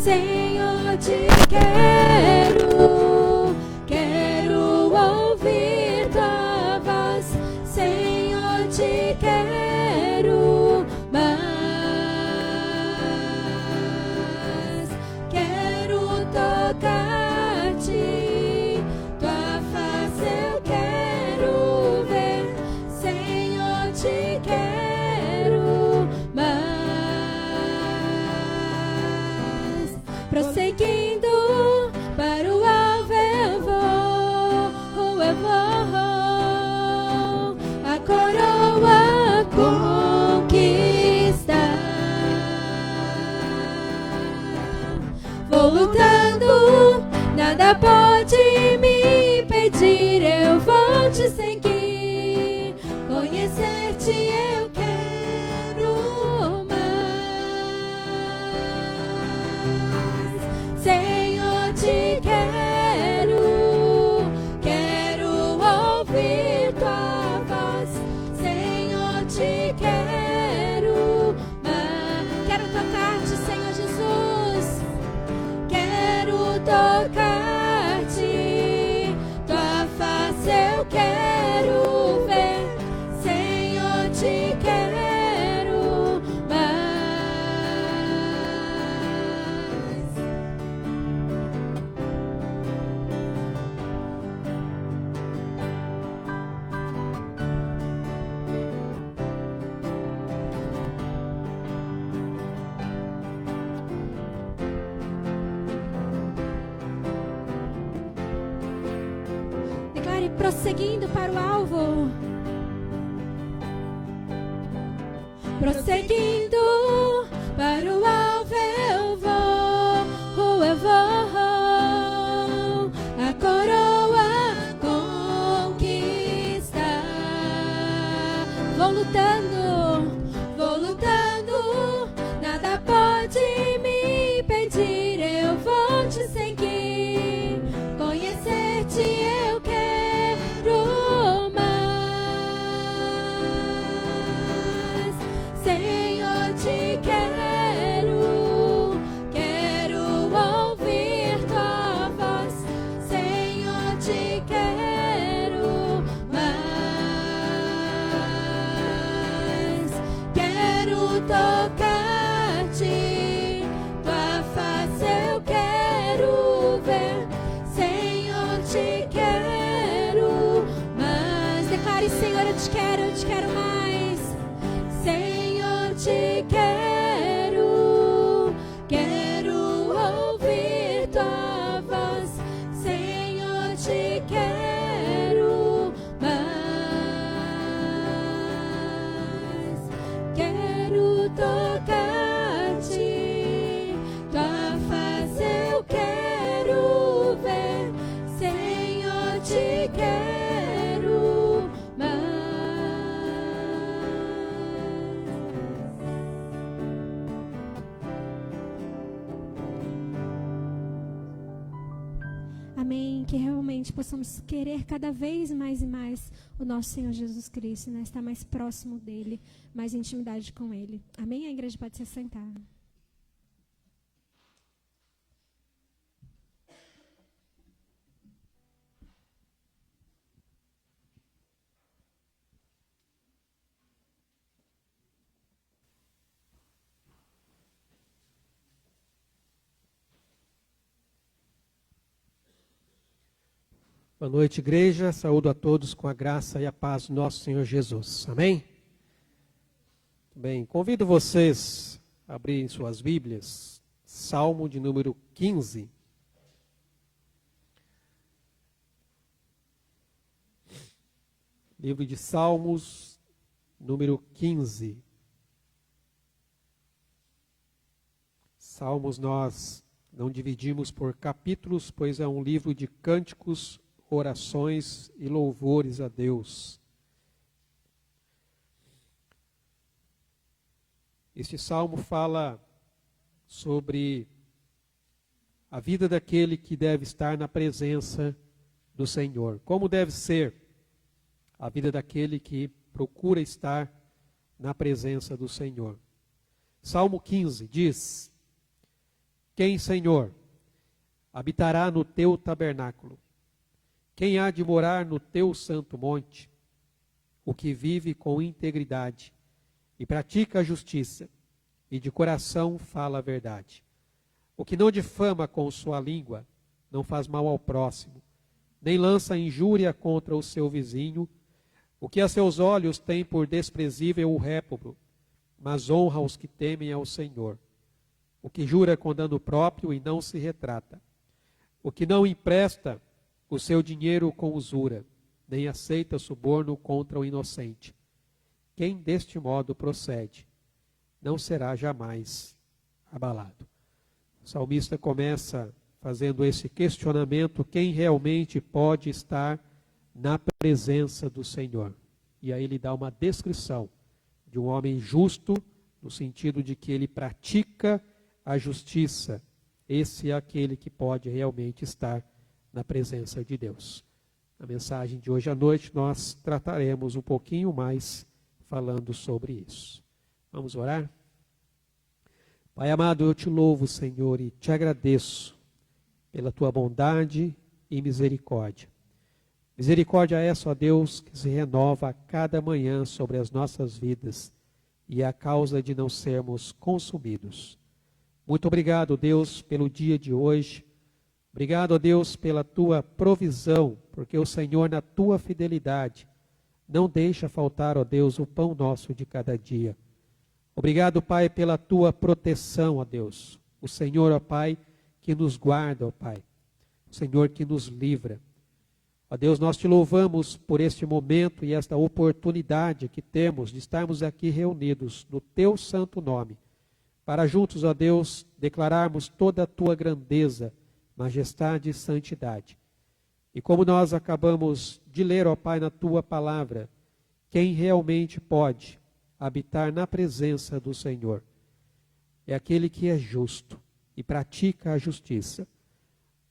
Senhor, te quero, quero ouvir tua voz. Senhor, te quero mais. Quero tocar-te, tua face eu quero ver. Senhor, te quero mais. Prosseguindo para o alvo eu vou, a coroa conquistar. Vou lutando, nada pode me impedir, eu vou te seguir, conhecer-te eu quero mais. Senhor, te quero, quero ouvir tua voz. Senhor, te quero mais. Quero tocar-te, Senhor Jesus. Quero tocar-te, tua face eu quero ver. Senhor, te quero mais. Declare: prosseguindo para o alvo. Prosseguindo para o alvo eu vou, a coroa conquistar. Vou lutando, nada pode me impedir, eu vou te seguir, conhecer-te eu quero mais. Senhor, te quero, quero ouvir tua voz. Senhor, te quero mais. Quero tocar-te, tua face eu quero ver. Senhor, te quero mais. Declare: Senhor, eu te quero mais. Senhor, te quero, quero ouvir tua voz. Senhor, te quero mais. Quero tocar-te, tua face eu quero ver. Senhor, te quero mais. Amém. Que realmente possamos querer cada vez mais e mais o nosso Senhor Jesus Cristo, né? Estar mais próximo dele, mais intimidade com ele. Amém? A igreja pode se assentar. Boa noite, igreja. Saúdo a todos com a graça e a paz do nosso Senhor Jesus. Amém? Bem, convido vocês a abrirem suas Bíblias, Salmo de número 15. Livro de Salmos, número 15. Salmos nós não dividimos por capítulos, pois é um livro de cânticos, orações e louvores a Deus. Este salmo fala sobre a vida daquele que deve estar na presença do Senhor. Como deve ser a vida daquele que procura estar na presença do Senhor. Salmo 15 diz: quem, Senhor, habitará no teu tabernáculo? Quem há de morar no teu santo monte? O que vive com integridade e pratica a justiça, e de coração fala a verdade. O que não difama com sua língua, não faz mal ao próximo, nem lança injúria contra o seu vizinho. O que a seus olhos tem por desprezível o réprobo, mas honra os que temem ao Senhor. O que jura com dano próprio e não se retrata. O que não empresta o seu dinheiro com usura, nem aceita suborno contra o inocente. Quem deste modo procede, não será jamais abalado. O salmista começa fazendo esse questionamento: quem realmente pode estar na presença do Senhor? E aí ele dá uma descrição de um homem justo, no sentido de que ele pratica a justiça. Esse é aquele que pode realmente estar na presença de Deus. Na mensagem de hoje à noite nós trataremos um pouquinho mais falando sobre isso. Vamos orar? Pai amado, eu te louvo, Senhor, e te agradeço pela tua bondade e misericórdia. Misericórdia é essa, ó Deus, que se renova a cada manhã sobre as nossas vidas e é a causa de não sermos consumidos. Muito obrigado, Deus, pelo dia de hoje. Obrigado, ó Deus, pela tua provisão, porque o Senhor, na tua fidelidade, não deixa faltar, ó Deus, o pão nosso de cada dia. Obrigado, Pai, pela tua proteção, ó Deus. O Senhor, ó Pai, que nos guarda, ó Pai. O Senhor que nos livra. Ó Deus, nós te louvamos por este momento e esta oportunidade que temos de estarmos aqui reunidos no teu santo nome, para juntos, ó Deus, declararmos toda a tua grandeza, majestade e santidade. E como nós acabamos de ler, ó Pai, na tua palavra, quem realmente pode habitar na presença do Senhor é aquele que é justo e pratica a justiça.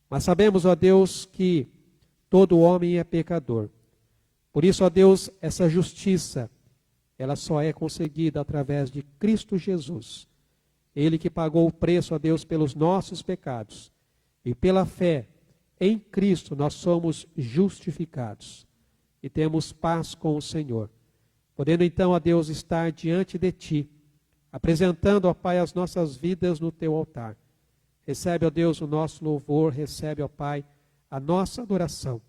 Mas sabemos, ó Deus, que todo homem é pecador. Por isso, ó Deus, essa justiça, ela só é conseguida através de Cristo Jesus. Ele que pagou o preço, ó Deus, pelos nossos pecados. E pela fé em Cristo nós somos justificados. E temos paz com o Senhor. Podendo então, ó Deus, estar diante de Ti, apresentando, ó Pai, as nossas vidas no Teu altar. Recebe, ó Deus, o nosso louvor, recebe, ó Pai, a nossa adoração.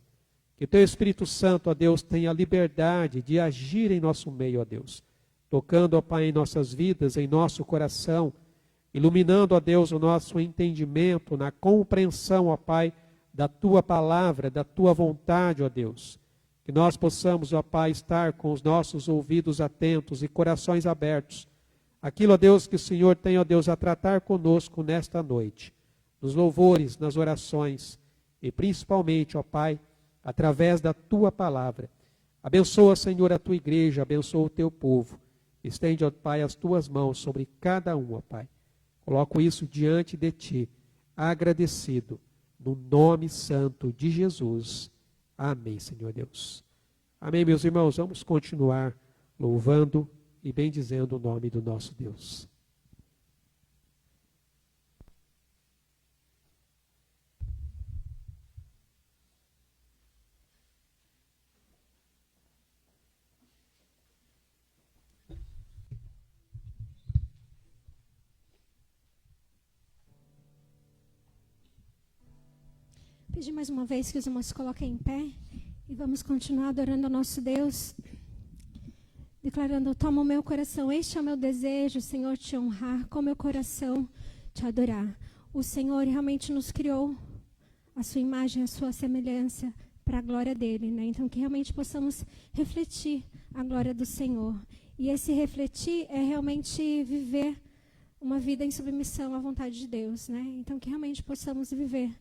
Que Teu Espírito Santo, ó Deus, tenha liberdade de agir em nosso meio, ó Deus. Tocando, ó Pai, em nossas vidas, em nosso coração, iluminando, ó Deus, o nosso entendimento, na compreensão, ó Pai, da Tua palavra, da Tua vontade, ó Deus. Que nós possamos, ó Pai, estar com os nossos ouvidos atentos e corações abertos. Aquilo, ó Deus, que o Senhor tem, ó Deus, a tratar conosco nesta noite. Nos louvores, nas orações e principalmente, ó Pai, através da Tua palavra. Abençoa, Senhor, a Tua igreja, abençoa o Teu povo. Estende, ó Pai, as Tuas mãos sobre cada um, ó Pai. Coloco isso diante de Ti, agradecido, no nome santo de Jesus. Amém, Senhor Deus. Amém, meus irmãos. Vamos continuar louvando e bendizendo o nome do nosso Deus. Pedir mais uma vez que os irmãos se coloquem em pé e vamos continuar adorando ao nosso Deus, declarando: toma o meu coração, este é o meu desejo, Senhor, te honrar, com o meu coração te adorar. O Senhor realmente nos criou a sua imagem, a sua semelhança para a glória dele, né? Então que realmente possamos refletir a glória do Senhor. E esse refletir é realmente viver uma vida em submissão à vontade de Deus, né? Então que realmente possamos viver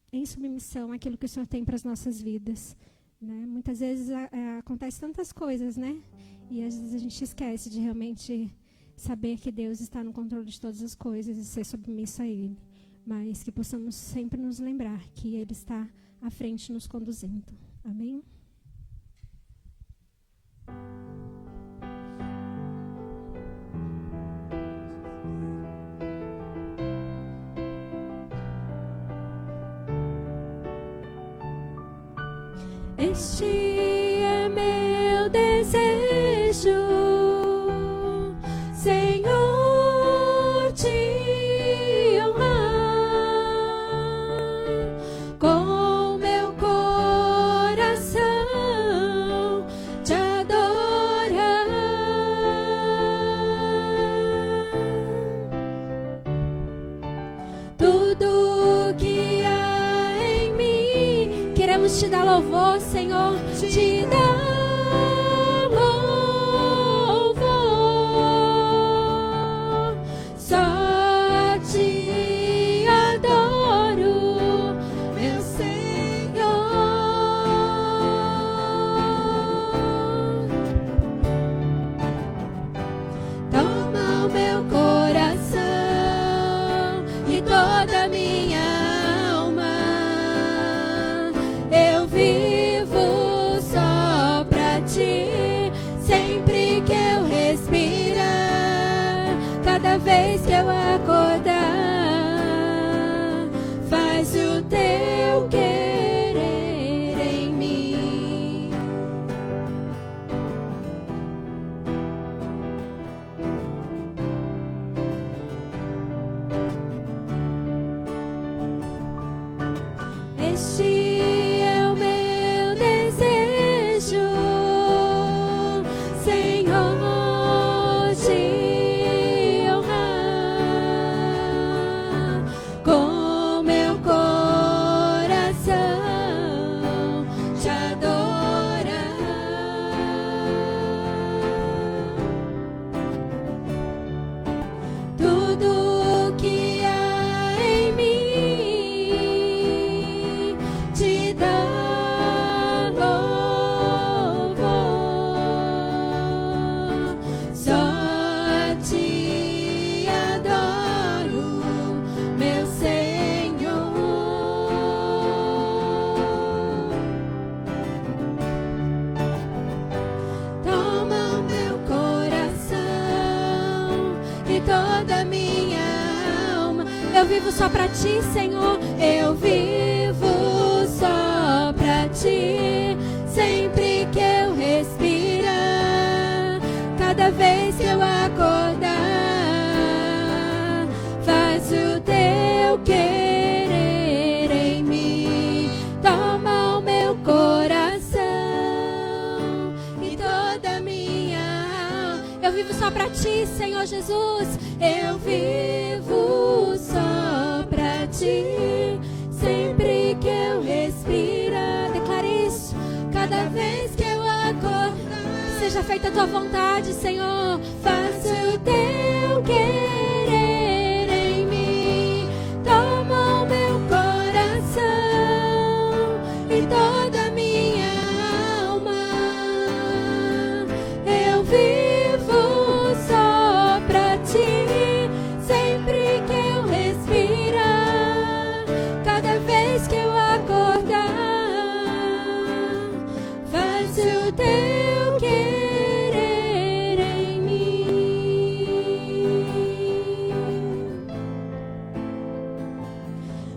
em submissão àquilo que o Senhor tem para as nossas vidas, né? Muitas vezes acontece tantas coisas, né? E às vezes a gente esquece de realmente saber que Deus está no controle de todas as coisas e ser submisso a Ele. Mas que possamos sempre nos lembrar que Ele está à frente nos conduzindo. Amém? Este é meu desejo, Senhor, te honrar com meu coração, te adorar. Tudo que há em mim, queremos te dar louvor, Senhor, te dar louvor. Só te adoro, meu Senhor. Toma o meu coração e toda a minha alma. Eu vivo só pra ti, sempre que eu respirar, cada vez que eu acordar, faz o teu querer em mim. Este é o meu desejo, Senhor, te honrar com meu coração, te adorar. Tudo que há em mim, te dar louvor. Só te adoro, meu Senhor. Toma o meu coração e toda a minha alma. Eu vivo só pra ti, Senhor. Eu vivo só pra ti, sempre que eu respirar, cada vez que eu acordar, faz o teu querer em mim. Toma o meu coração e toda a minha alma. Eu vivo só pra ti, Senhor Jesus. Eu vivo só pra ti, sempre que eu respirar. Declare isso. Cada vez que eu acordar, seja feita a tua vontade, Senhor. Faça o teu querer em mim. Toma o meu coração e toda a minha alma. Eu vivo só pra ti, sempre que eu respirar, cada vez que eu acordar, faz o teu querer em mim.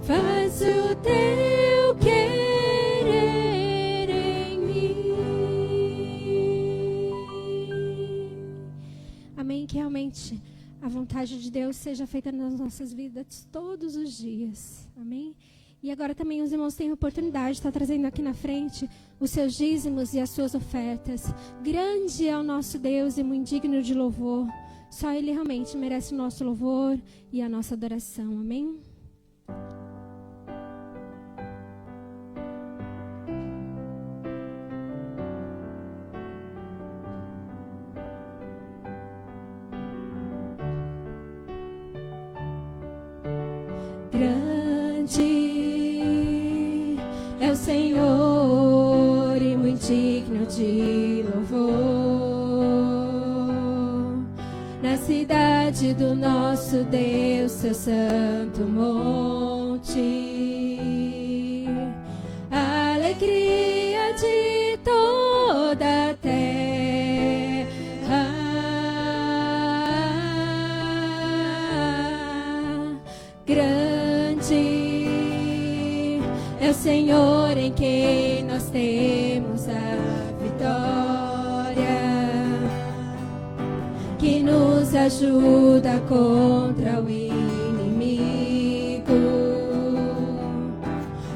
Faz o teu querer em mim. Amém. Que realmente a vontade de Deus seja feita nas nossas vidas todos os dias. Amém. E agora também os irmãos têm a oportunidade de estar trazendo aqui na frente os seus dízimos e as suas ofertas. Grande é o nosso Deus e muito digno de louvor. Só Ele realmente merece o nosso louvor e a nossa adoração. Amém. Grande é o Senhor e muito digno de louvor. Na cidade do nosso Deus, seu santo monte, a alegria de toda a terra. Grande é o Senhor em quem nós temos temos a vitória, que nos ajuda contra o inimigo.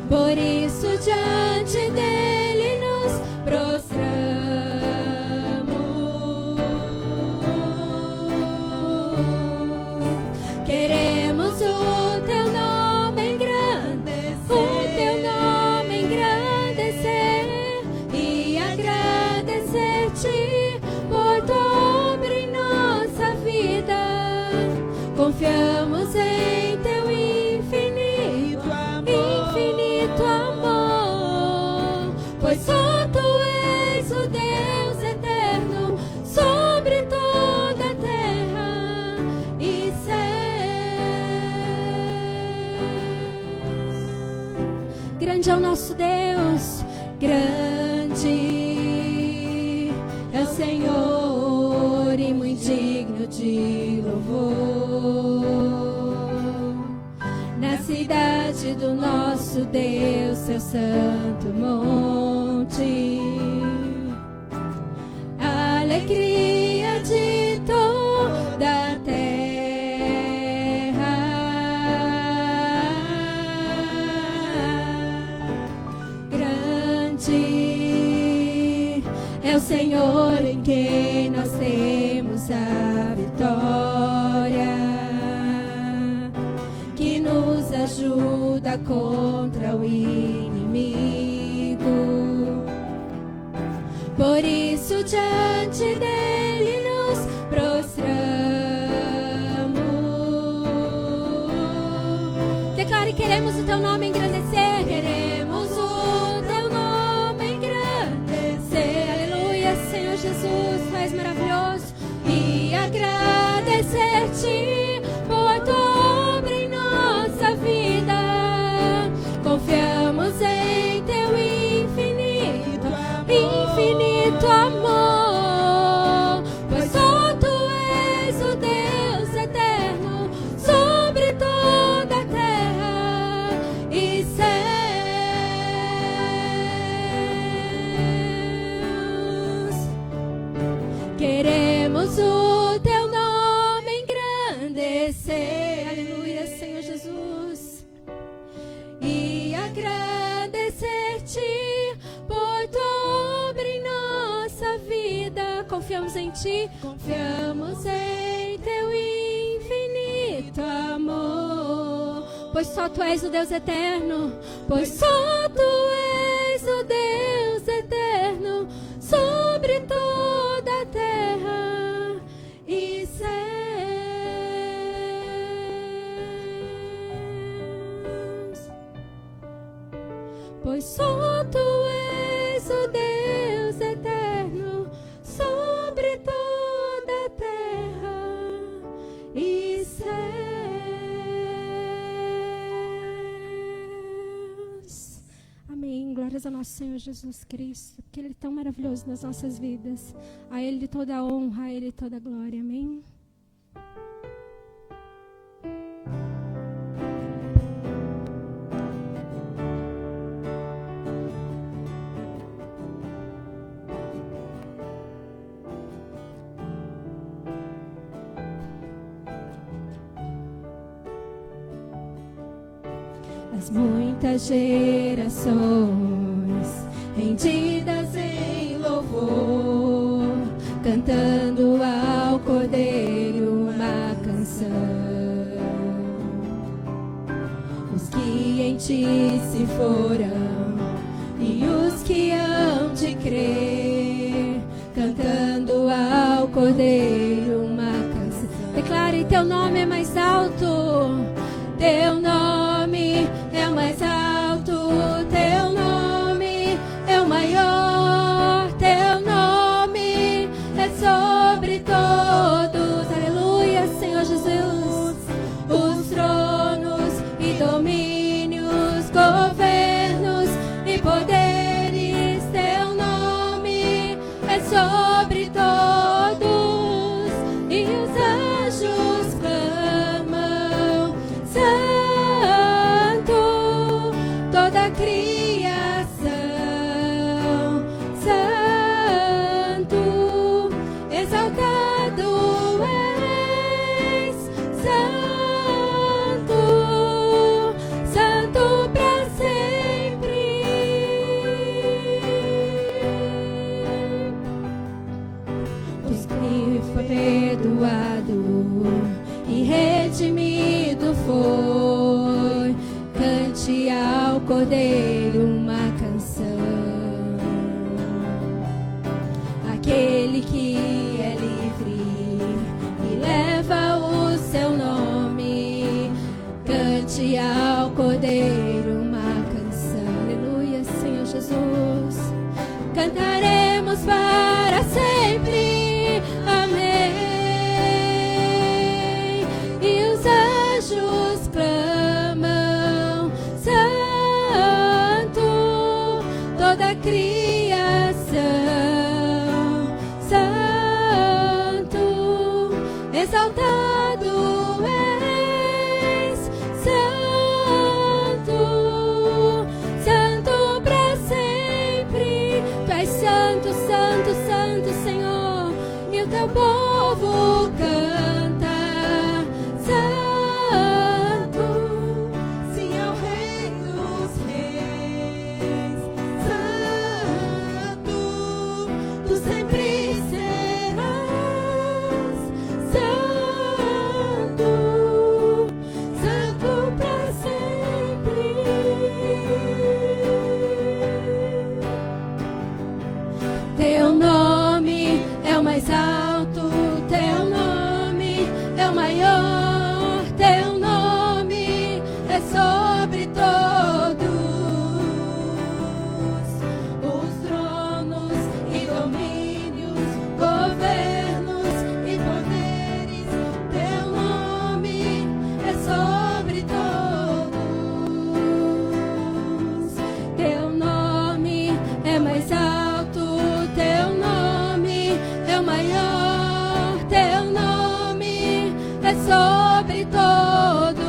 Por isso diante dele nos prostramos. Queremos o teu nome engrandecer, o teu nome engrandecer e agradecer-te por tua obra em nossa vida. Confiamos em teu infinito amor, pois só tu és o Deus eterno sobre toda a terra e céus. Grande é o nosso Deus, grande é o Senhor e muito digno de louvor. Na cidade do nosso Deus, seu santo monte, a alegria de toda a terra. Grande é o Senhor em quem nós temos a vitória, que nos ajuda contra o inimigo. Por isso diante dele nos prostramos. Declare: queremos o teu nome engrandecer, queremos o teu nome engrandecer. Aleluia, Senhor Jesus, tu és maravilhoso. E agradecer-te por tua obra em nossa vida. Confiamos em teu infinito amor, pois só tu és o Deus eterno sobre toda a terra e céus. Queremos o teu nome engrandecer, aleluia, Senhor Jesus, e agradecer-te por tua obra em nossa vida. Confiamos em ti, confiamos em teu infinito amor, pois só tu és o Deus eterno, pois só tu és o Deus eterno sobre toda a terra e céus. Pois só tu és o Deus eterno sobre toda a terra e céus. Amém. Glórias ao nosso Senhor Jesus Cristo, porque Ele é tão maravilhoso nas nossas vidas. A Ele toda a honra, a Ele toda a glória. Amém. As muitas gerações rendidas em louvor, cantando ao Cordeiro uma canção. Os que em ti se foram e os que hão de crer, cantando ao Cordeiro uma canção. Declare: teu nome é mais alto, teu nome é o mais alto, teu nome é o maior, teu nome é sobre todos. Aleluia, Senhor Jesus. Os tronos e domínios, governos e poderes, teu nome é sobre todos. E os anjos clamam: Santo, e foi perdoado e redimido foi. Cante ao Cordeiro uma canção. Aquele que é livre e leva o seu nome. Cante ao Cordeiro uma canção. Aleluia, Senhor Jesus. Cantaremos para sempre. Amém. E os anjos clamam: Santo, toda a criação. Santo, exaltado és. Santo, Santo para sempre. Tu és santo, santo, santo, Senhor. E o teu povo canta: Santo, Sim ao Rei dos Reis. Santo, tu sempre serás. Santo, Santo para sempre. teu nome é o mais alto, teu nome é o maior, teu nome é sobre todos os tronos e domínios, governos e poderes. Teu nome é sobre todos. Teu nome é mais alto, teu nome é o maior, teu nome é sobre todos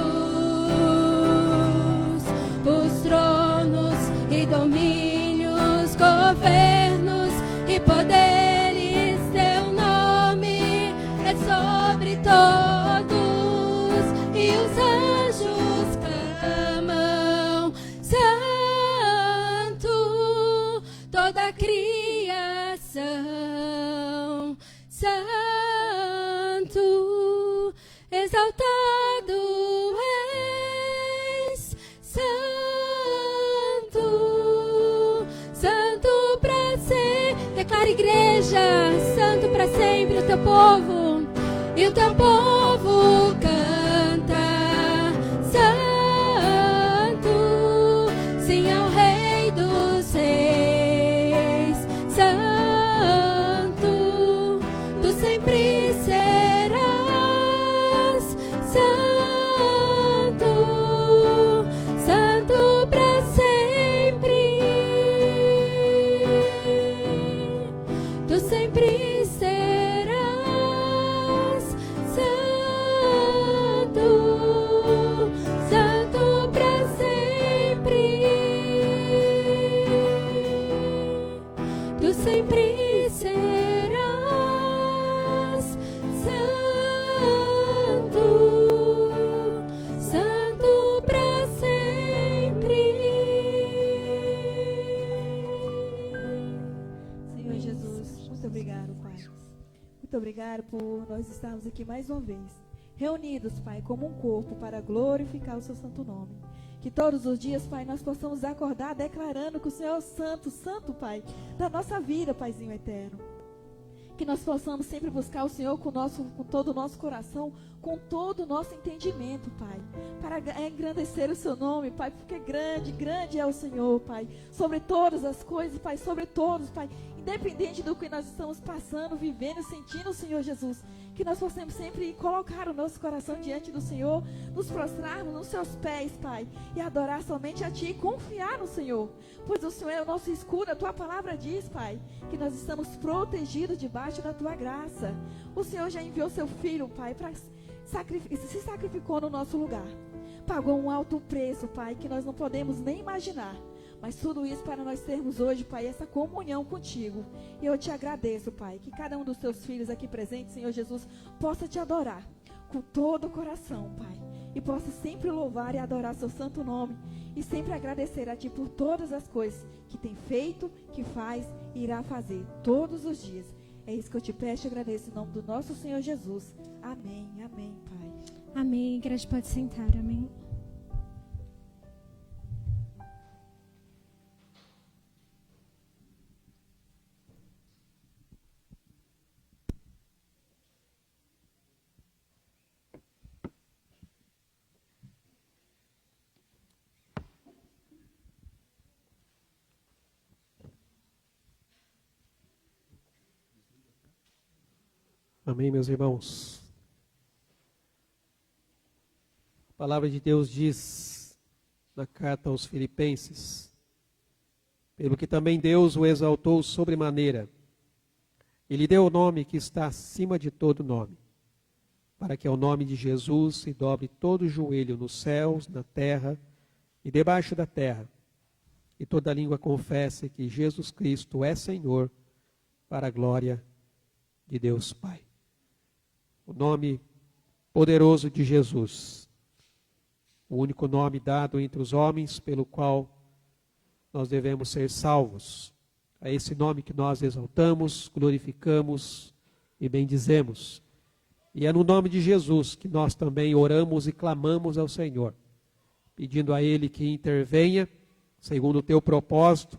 os tronos e domínios, governos e poderes. Teu nome é sobre todos e os anjos clamam: Santo, toda a criação. Santo, exaltado és. Santo, santo para sempre. Declara, igreja, santo para sempre o teu povo. E o teu povo canta: Santo, sim ao Rei dos Reis. Santo, tu sempre serás. Santo, santo para sempre. Tu sempre serás. Santo, santo para sempre. Tu sempre serás. Santo, santo para sempre. Senhor Jesus, muito obrigado, Pai. Muito obrigado por nós estarmos aqui mais uma vez, reunidos, Pai, como um corpo para glorificar o seu santo nome. Que todos os dias, Pai, nós possamos acordar declarando que o Senhor é o santo, santo, Pai, da nossa vida, Paizinho eterno. Que nós possamos sempre buscar o Senhor com todo o nosso coração, com todo o nosso entendimento, Pai, para engrandecer o seu nome, Pai, porque grande, grande é o Senhor, Pai, sobre todas as coisas, Pai, sobre todos, Pai, independente do que nós estamos passando, vivendo, sentindo, Senhor Jesus, que nós possamos sempre colocar o nosso coração diante do Senhor, nos prostrarmos nos seus pés, Pai, e adorar somente a Ti, e confiar no Senhor, pois o Senhor é o nosso escudo. A Tua palavra diz, Pai, que nós estamos protegidos debaixo da Tua graça. O Senhor já enviou Seu Filho, Pai, para se sacrificou no nosso lugar, pagou um alto preço, Pai, que nós não podemos nem imaginar. Mas tudo isso para nós termos hoje, Pai, essa comunhão contigo. E eu te agradeço, Pai, que cada um dos teus filhos aqui presentes, Senhor Jesus, possa te adorar com todo o coração, Pai. E possa sempre louvar e adorar seu santo nome. E sempre agradecer a Ti por todas as coisas que tem feito, que faz e irá fazer todos os dias. É isso que eu te peço e agradeço em nome do nosso Senhor Jesus. Amém, amém, Pai. Amém. A igreja pode sentar, amém. Amém, meus irmãos. A palavra de Deus diz na carta aos Filipenses: pelo que também Deus o exaltou sobremaneira, e lhe deu o nome que está acima de todo nome, para que ao nome de Jesus se dobre todo o joelho nos céus, na terra e debaixo da terra, e toda língua confesse que Jesus Cristo é Senhor, para a glória de Deus Pai. O nome poderoso de Jesus, o único nome dado entre os homens pelo qual nós devemos ser salvos. É esse nome que nós exaltamos, glorificamos e bendizemos. E é no nome de Jesus que nós também oramos e clamamos ao Senhor, pedindo a Ele que intervenha segundo o teu propósito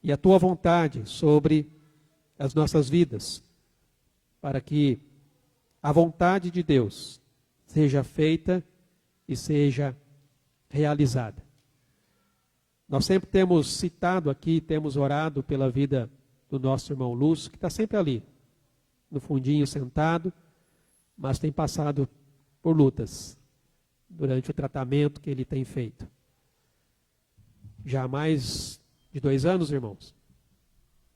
e a tua vontade sobre as nossas vidas, para que a vontade de Deus seja feita e seja realizada. Nós sempre temos citado aqui, temos orado pela vida do nosso irmão Lúcio, que está sempre ali, no fundinho sentado, mas tem passado por lutas durante o tratamento que ele tem feito. Já há mais de 2 anos, irmãos.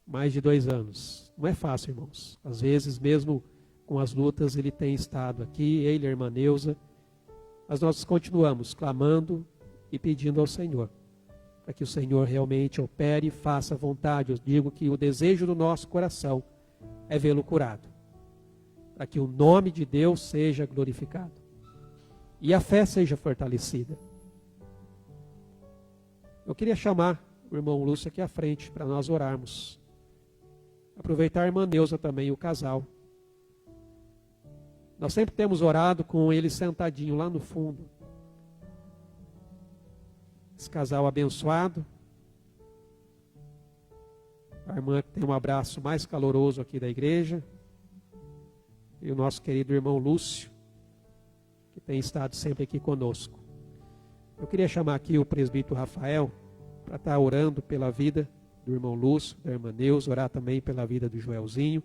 Mais de 2 anos. Não é fácil, irmãos. Às vezes, mesmo com as lutas, ele tem estado aqui, ele e a irmã Neuza. Mas nós continuamos clamando e pedindo ao Senhor, para que o Senhor realmente opere e faça a vontade. Eu digo que o desejo do nosso coração é vê-lo curado, para que o nome de Deus seja glorificado e a fé seja fortalecida. Eu queria chamar o irmão Lúcio aqui à frente para nós orarmos. Aproveitar a irmã Neuza também, o casal. Nós sempre temos orado com ele sentadinho lá no fundo. Esse casal abençoado. A irmã que tem um abraço mais caloroso aqui da igreja. E o nosso querido irmão Lúcio, que tem estado sempre aqui conosco. Eu queria chamar aqui o presbítero Rafael para estar orando pela vida do irmão Lúcio, da irmã Neuza, orar também pela vida do Joelzinho.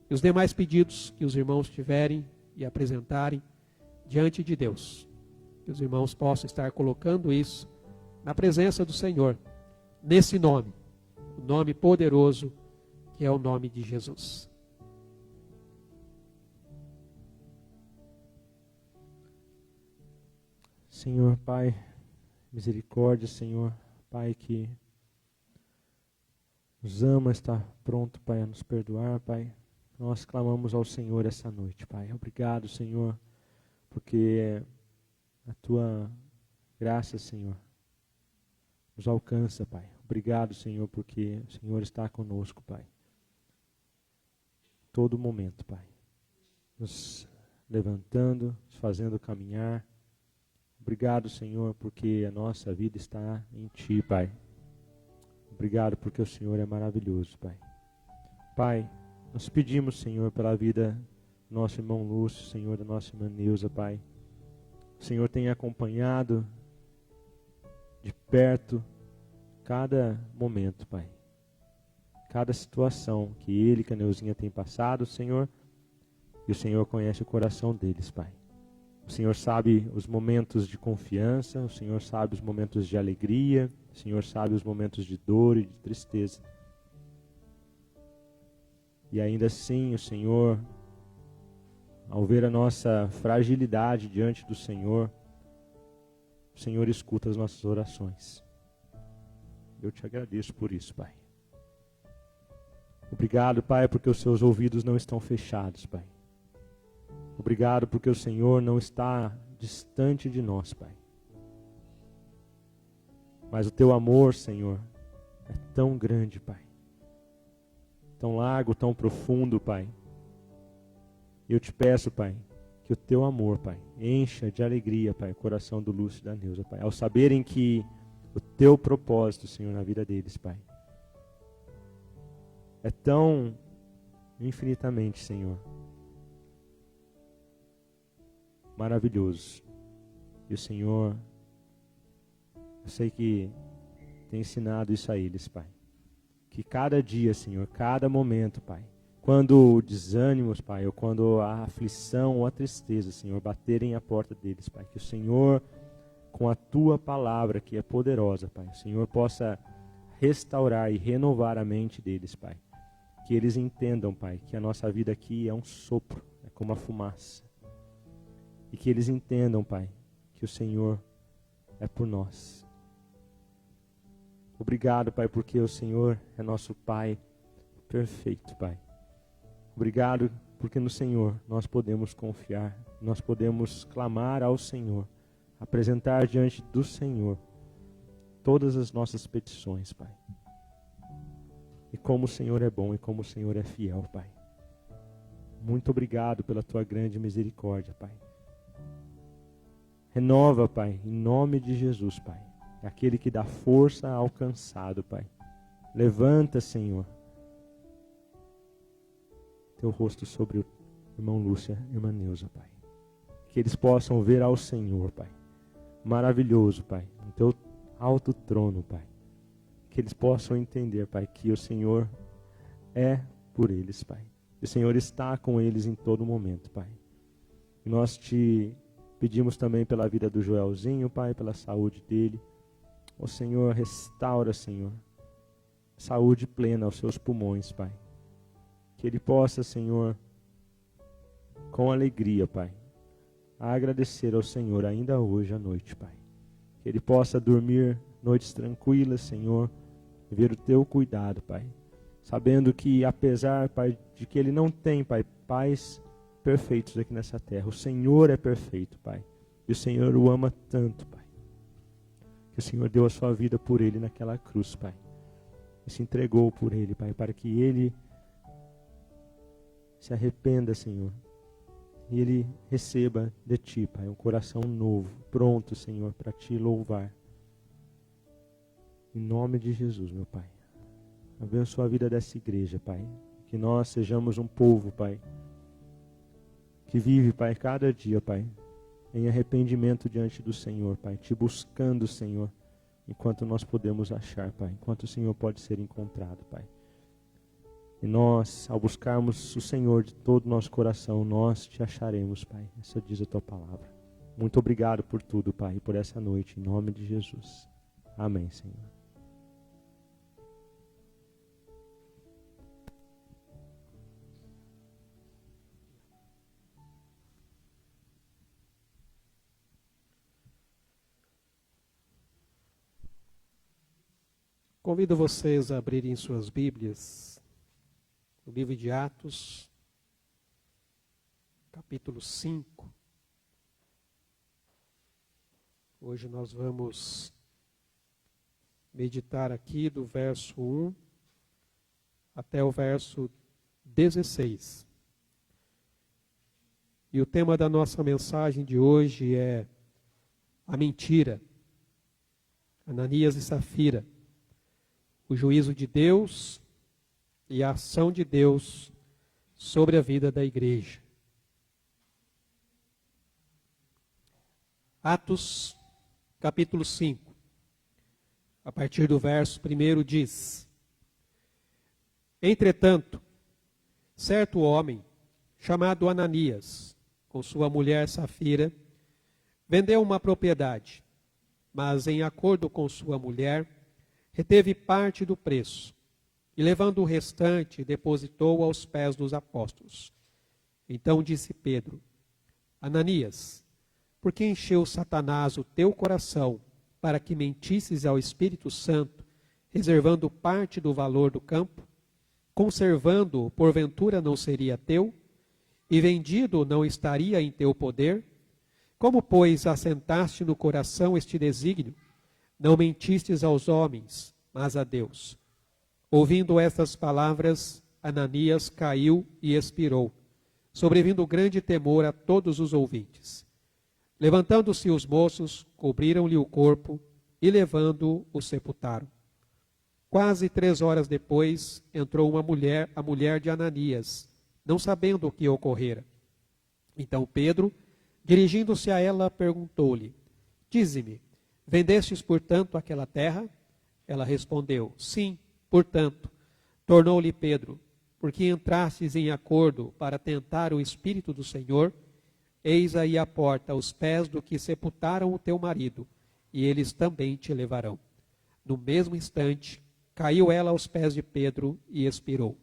E os demais pedidos que os irmãos tiverem e apresentarem diante de Deus. Que os irmãos possam estar colocando isso na presença do Senhor, nesse nome, o nome poderoso que é o nome de Jesus. Senhor Pai, misericórdia, Senhor Pai, que nos ama, está pronto, Pai, a nos perdoar, Pai. Nós clamamos ao Senhor essa noite, Pai. Obrigado, Senhor, porque a Tua graça, Senhor, nos alcança, Pai. Obrigado, Senhor, porque o Senhor está conosco, Pai. Todo momento, Pai. Nos levantando, nos fazendo caminhar. Obrigado, Senhor, porque a nossa vida está em Ti, Pai. Obrigado porque o Senhor é maravilhoso, Pai. Pai, nós pedimos, Senhor, pela vida do nosso irmão Lúcio, Senhor, da nossa irmã Neuza, Pai. O Senhor tem acompanhado de perto cada momento, Pai. Cada situação que ele e que a Neuzinha tem passado, Senhor. E o Senhor conhece o coração deles, Pai. O Senhor sabe os momentos de confiança, o Senhor sabe os momentos de alegria, o Senhor sabe os momentos de dor e de tristeza. E ainda assim, o Senhor, ao ver a nossa fragilidade diante do Senhor, o Senhor escuta as nossas orações. Eu te agradeço por isso, Pai. Obrigado, Pai, porque os seus ouvidos não estão fechados, Pai. Obrigado porque o Senhor não está distante de nós, Pai. Mas o teu amor, Senhor, é tão grande, Pai. tão largo, tão profundo, Pai. E eu te peço, Pai, que o teu amor, Pai, encha de alegria, Pai, o coração do Lúcio e da Neuza, Pai, ao saberem que o teu propósito, Senhor, na vida deles, Pai, é tão infinitamente, Senhor, maravilhoso. E o Senhor, eu sei que tem ensinado isso a eles, Pai. Que cada dia, Senhor, cada momento, Pai, quando o desânimo, Pai, ou quando a aflição ou a tristeza, Senhor, baterem a porta deles, Pai, que o Senhor, com a tua palavra que é poderosa, Pai, o Senhor possa restaurar e renovar a mente deles, Pai. Que eles entendam, Pai, que a nossa vida aqui é um sopro, é como a fumaça. E que eles entendam, Pai, que o Senhor é por nós. Obrigado, Pai, porque o Senhor é nosso Pai perfeito, Pai. Obrigado porque no Senhor nós podemos confiar, nós podemos clamar ao Senhor, apresentar diante do Senhor todas as nossas petições, Pai. E como o Senhor é bom e como o Senhor é fiel, Pai. Muito obrigado pela tua grande misericórdia, Pai. Renova, Pai, em nome de Jesus, Pai. É aquele que dá força ao cansado, Pai. Levanta, Senhor, teu rosto sobre o irmão Lúcia e irmã Neuza, Pai. Que eles possam ver ao Senhor, Pai. Maravilhoso, Pai, no teu alto trono, Pai. Que eles possam entender, Pai, que o Senhor é por eles, Pai. O Senhor está com eles em todo momento, Pai. E nós te pedimos também pela vida do Joelzinho, Pai, pela saúde dele. O Senhor, restaura, Senhor, saúde plena aos seus pulmões, Pai. Que ele possa, Senhor, com alegria, Pai, agradecer ao Senhor ainda hoje à noite, Pai. Que ele possa dormir noites tranquilas, Senhor, e ver o teu cuidado, Pai. Sabendo que apesar, Pai, de que ele não tem, Pai, pais perfeitos aqui nessa terra, o Senhor é perfeito, Pai. E o Senhor o ama tanto, Pai. Que o Senhor deu a sua vida por ele naquela cruz, Pai. E se entregou por ele, Pai, para que ele se arrependa, Senhor. E ele receba de ti, Pai, um coração novo, pronto, Senhor, para te louvar. Em nome de Jesus, meu Pai. Abençoa a vida dessa igreja, Pai. Que nós sejamos um povo, Pai, que vive, Pai, cada dia, Pai, em arrependimento diante do Senhor, Pai, te buscando, Senhor, enquanto nós podemos achar, Pai, enquanto o Senhor pode ser encontrado, Pai. E nós, ao buscarmos o Senhor de todo o nosso coração, nós te acharemos, Pai. Essa diz a tua palavra. Muito obrigado por tudo, Pai, e por essa noite, em nome de Jesus. Amém, Senhor. Convido vocês a abrirem suas Bíblias no livro de Atos, capítulo 5. Hoje nós vamos meditar aqui do verso 1 até o verso 16. E o tema da nossa mensagem de hoje é a mentira. Ananias e Safira. O juízo de Deus e a ação de Deus sobre a vida da igreja. Atos, capítulo 5, a partir do verso 1 diz: Entretanto, certo homem, chamado Ananias, com sua mulher Safira, vendeu uma propriedade, mas em acordo com sua mulher, reteve parte do preço, e levando o restante, depositou aos pés dos apóstolos. Então disse Pedro: Ananias, por que encheu Satanás o teu coração para que mentisses ao Espírito Santo, reservando parte do valor do campo? Conservando-o, porventura não seria teu? E vendido não estaria em teu poder? Como, pois, assentaste no coração este desígnio? Não mentistes aos homens, mas a Deus. Ouvindo estas palavras, Ananias caiu e expirou, sobrevindo grande temor a todos os ouvintes. Levantando-se os moços, cobriram-lhe o corpo e, levando-o, o sepultaram. Quase 3 horas depois, entrou uma mulher, a mulher de Ananias, não sabendo o que ocorrera. Então Pedro, dirigindo-se a ela, perguntou-lhe: Dize-me, vendestes, portanto, aquela terra? Ela respondeu: Sim, portanto. Tornou-lhe Pedro: Porque entrastes em acordo para tentar o Espírito do Senhor? Eis aí a porta aos pés do que sepultaram o teu marido, e eles também te levarão. No mesmo instante, caiu ela aos pés de Pedro e expirou.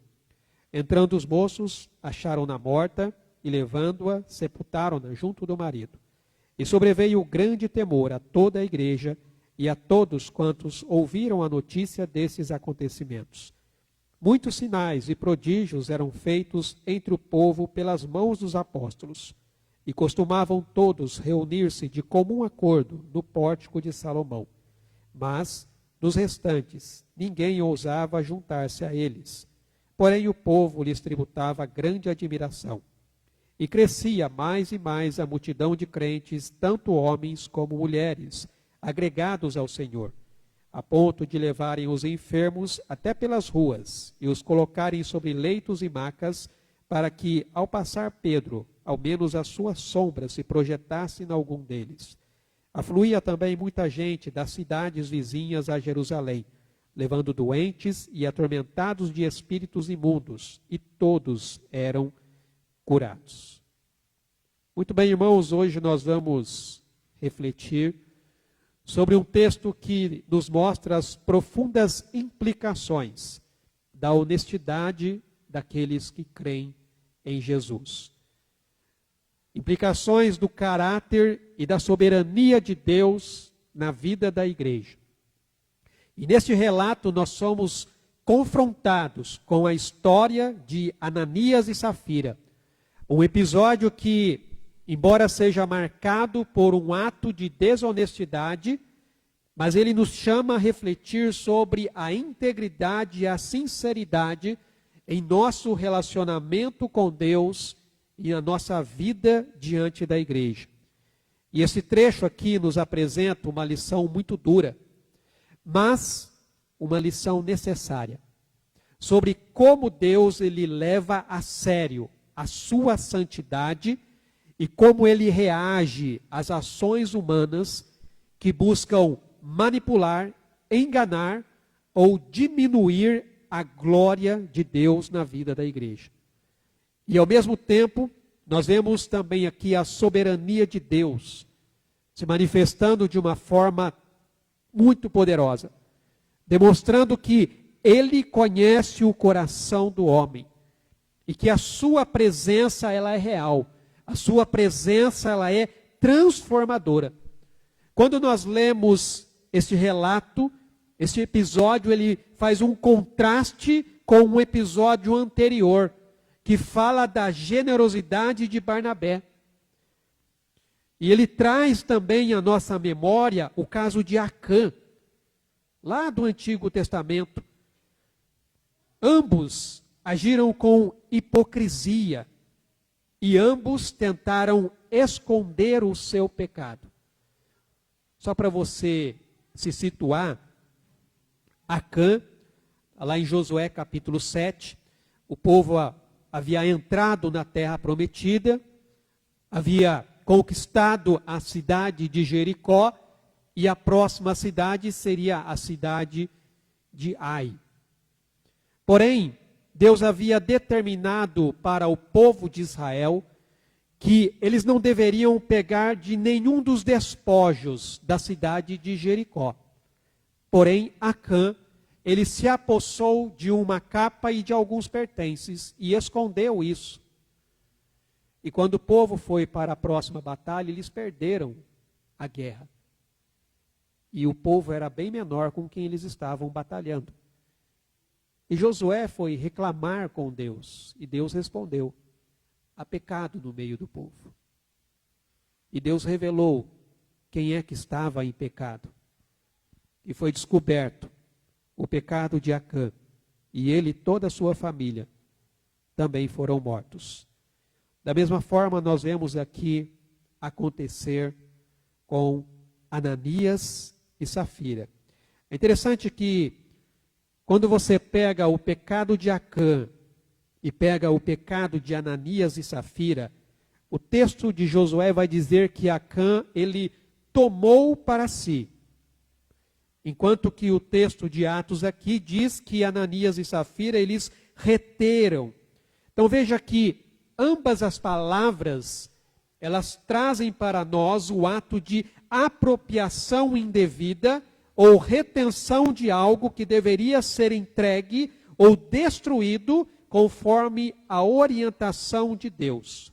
Entrando os moços, acharam-na morta e, levando-a, sepultaram-na junto do marido. E sobreveio grande temor a toda a igreja e a todos quantos ouviram a notícia desses acontecimentos. Muitos sinais e prodígios eram feitos entre o povo pelas mãos dos apóstolos, e costumavam todos reunir-se de comum acordo no pórtico de Salomão. Mas, dos restantes, ninguém ousava juntar-se a eles. Porém, o povo lhes tributava grande admiração. E crescia mais e mais a multidão de crentes, tanto homens como mulheres, agregados ao Senhor, a ponto de levarem os enfermos até pelas ruas e os colocarem sobre leitos e macas, para que, ao passar Pedro, ao menos a sua sombra se projetasse em algum deles. Afluía também muita gente das cidades vizinhas a Jerusalém, levando doentes e atormentados de espíritos imundos, e todos eram curados. Muito bem, irmãos, hoje nós vamos refletir sobre um texto que nos mostra as profundas implicações da honestidade daqueles que creem em Jesus. Implicações do caráter e da soberania de Deus na vida da igreja. E neste relato nós somos confrontados com a história de Ananias e Safira. Um episódio que, embora seja marcado por um ato de desonestidade, mas ele nos chama a refletir sobre a integridade e a sinceridade em nosso relacionamento com Deus e a nossa vida diante da igreja. E esse trecho aqui nos apresenta uma lição muito dura, mas uma lição necessária, sobre como Deus ele leva a sério a sua santidade e como ele reage às ações humanas que buscam manipular, enganar ou diminuir a glória de Deus na vida da igreja. E ao mesmo tempo, nós vemos também aqui a soberania de Deus se manifestando de uma forma muito poderosa, demonstrando que ele conhece o coração do homem e que a sua presença ela é real, a sua presença ela é transformadora. Quando nós lemos este relato, este episódio, ele faz um contraste com um episódio anterior, que fala da generosidade de Barnabé. E ele traz também à nossa memória o caso de Acã, lá do Antigo Testamento. Ambos agiram com hipocrisia e ambos tentaram esconder o seu pecado. Só para você se situar, Acã, lá em Josué capítulo 7, o povo havia entrado na terra prometida, havia conquistado a cidade de Jericó, e a próxima cidade seria a cidade de Ai. Porém, Deus havia determinado para o povo de Israel que eles não deveriam pegar de nenhum dos despojos da cidade de Jericó. Porém, Acã, ele se apossou de uma capa e de alguns pertences e escondeu isso. E quando o povo foi para a próxima batalha, eles perderam a guerra. E o povo era bem menor com quem eles estavam batalhando. E Josué foi reclamar com Deus, e Deus respondeu: há pecado no meio do povo. E Deus revelou quem é que estava em pecado. E foi descoberto o pecado de Acã, e ele e toda a sua família também foram mortos. Da mesma forma, nós vemos aqui acontecer com Ananias e Safira. É interessante que, quando você pega o pecado de Acã e pega o pecado de Ananias e Safira, o texto de Josué vai dizer que Acã, ele tomou para si. Enquanto que o texto de Atos aqui diz que Ananias e Safira, eles reteram. Então veja que ambas as palavras, elas trazem para nós o ato de apropriação indevida ou retenção de algo que deveria ser entregue ou destruído conforme a orientação de Deus.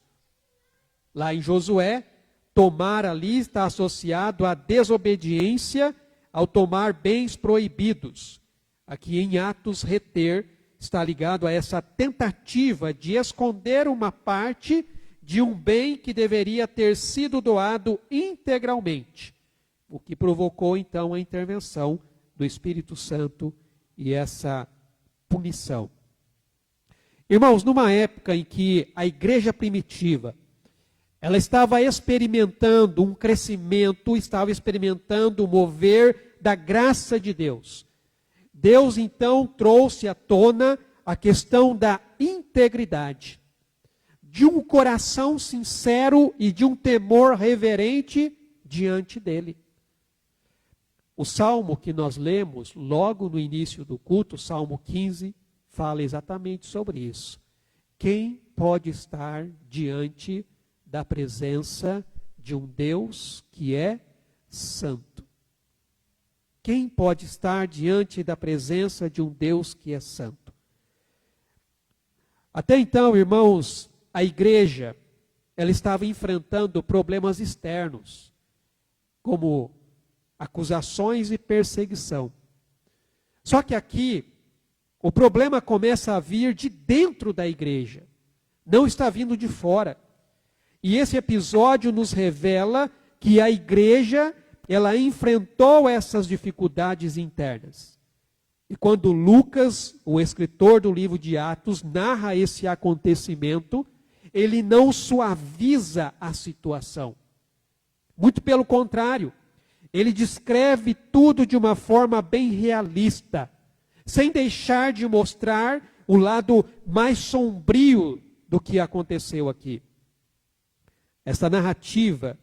Lá em Josué, tomar ali está associado à desobediência ao tomar bens proibidos. Aqui em Atos, reter está ligado a essa tentativa de esconder uma parte de um bem que deveria ter sido doado integralmente, o que provocou então a intervenção do Espírito Santo e essa punição. Irmãos, numa época em que a igreja primitiva, ela estava experimentando um crescimento, estava experimentando o mover da graça de Deus. Deus então trouxe à tona a questão da integridade, de um coração sincero e de um temor reverente diante dele. O salmo que nós lemos logo no início do culto, Salmo 15, fala exatamente sobre isso. Quem pode estar diante da presença de um Deus que é santo? Quem pode estar diante da presença de um Deus que é santo? Até então, irmãos, a igreja, ela estava enfrentando problemas externos, como acusações e perseguição. Só que aqui, o problema começa a vir de dentro da igreja, não está vindo de fora. E esse episódio nos revela que a igreja, ela enfrentou essas dificuldades internas. E quando Lucas, o escritor do livro de Atos, narra esse acontecimento, ele não suaviza a situação. Muito pelo contrário, ele descreve tudo de uma forma bem realista, sem deixar de mostrar o lado mais sombrio do que aconteceu aqui. Essa narrativa,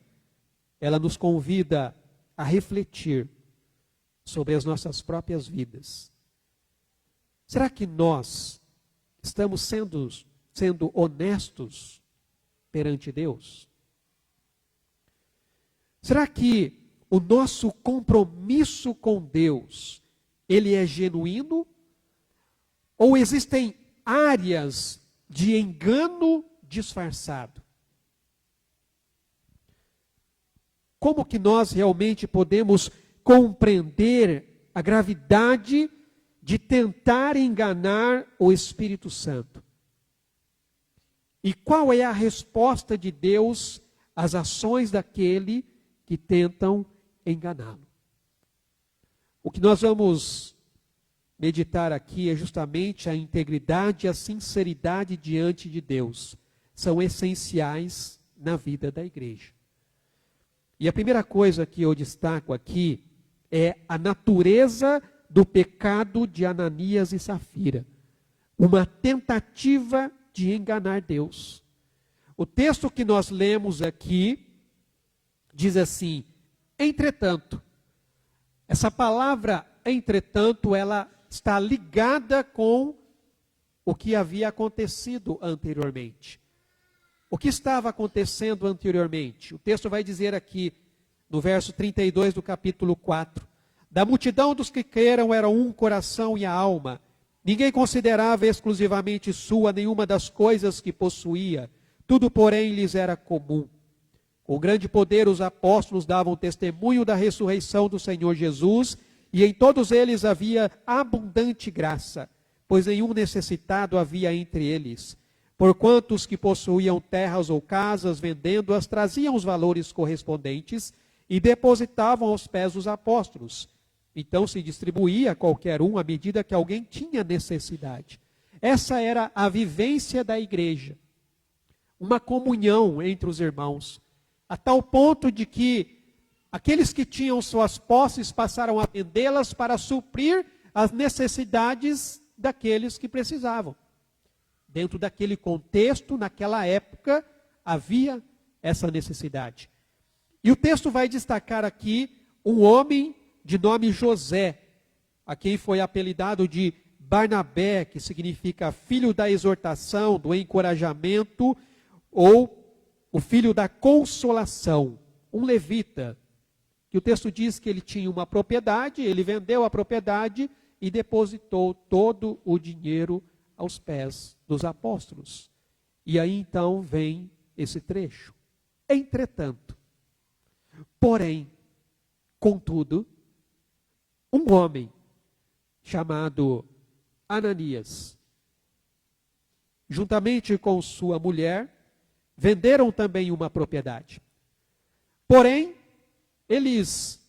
ela nos convida a refletir sobre as nossas próprias vidas. Será que nós estamos sendo honestos perante Deus? Será que o nosso compromisso com Deus, ele é genuíno? Ou existem áreas de engano disfarçado? Como que nós realmente podemos compreender a gravidade de tentar enganar o Espírito Santo? E qual é a resposta de Deus às ações daquele que tentam enganá-lo? O que nós vamos meditar aqui é justamente a integridade e a sinceridade diante de Deus. São essenciais na vida da igreja. E a primeira coisa que eu destaco aqui é a natureza do pecado de Ananias e Safira. Uma tentativa de enganar Deus. O texto que nós lemos aqui diz assim: entretanto. Essa palavra entretanto, ela está ligada com o que havia acontecido anteriormente. O que estava acontecendo anteriormente? O texto vai dizer aqui, no verso 32 do capítulo 4, da multidão dos que creram era um coração e a alma. Ninguém considerava exclusivamente sua nenhuma das coisas que possuía. Tudo, porém, lhes era comum. Com grande poder os apóstolos davam testemunho da ressurreição do Senhor Jesus, e em todos eles havia abundante graça, pois nenhum necessitado havia entre eles. Porquanto os que possuíam terras ou casas, vendendo-as, traziam os valores correspondentes e depositavam aos pés dos apóstolos. Então se distribuía a qualquer um à medida que alguém tinha necessidade. Essa era a vivência da igreja. Uma comunhão entre os irmãos, a tal ponto de que aqueles que tinham suas posses passaram a vendê-las para suprir as necessidades daqueles que precisavam. Dentro daquele contexto, naquela época, havia essa necessidade. E o texto vai destacar aqui um homem de nome José, a quem foi apelidado de Barnabé, que significa filho da exortação, do encorajamento, ou o filho da consolação, um levita, que o texto diz que ele tinha uma propriedade, ele vendeu a propriedade e depositou todo o dinheiro aos pés dos apóstolos. E aí então vem esse trecho. Entretanto, porém, contudo, um homem chamado Ananias, juntamente com sua mulher, venderam também uma propriedade. Porém, eles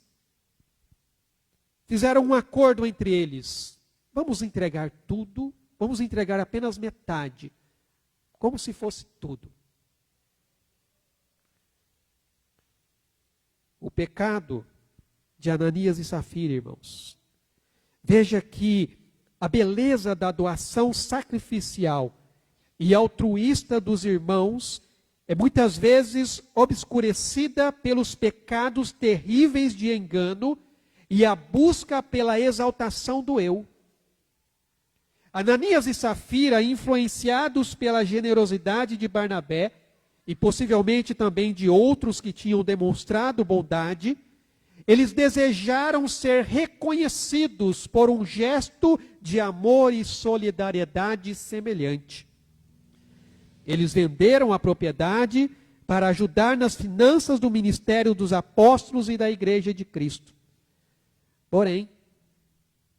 fizeram um acordo entre eles. Vamos entregar tudo, vamos entregar apenas metade, como se fosse tudo. O pecado de Ananias e Safira, irmãos. Veja que a beleza da doação sacrificial e altruísta dos irmãos é muitas vezes obscurecida pelos pecados terríveis de engano e a busca pela exaltação do eu. Ananias e Safira, influenciados pela generosidade de Barnabé, e possivelmente também de outros que tinham demonstrado bondade, eles desejaram ser reconhecidos por um gesto de amor e solidariedade semelhante. Eles venderam a propriedade para ajudar nas finanças do ministério dos apóstolos e da igreja de Cristo. Porém,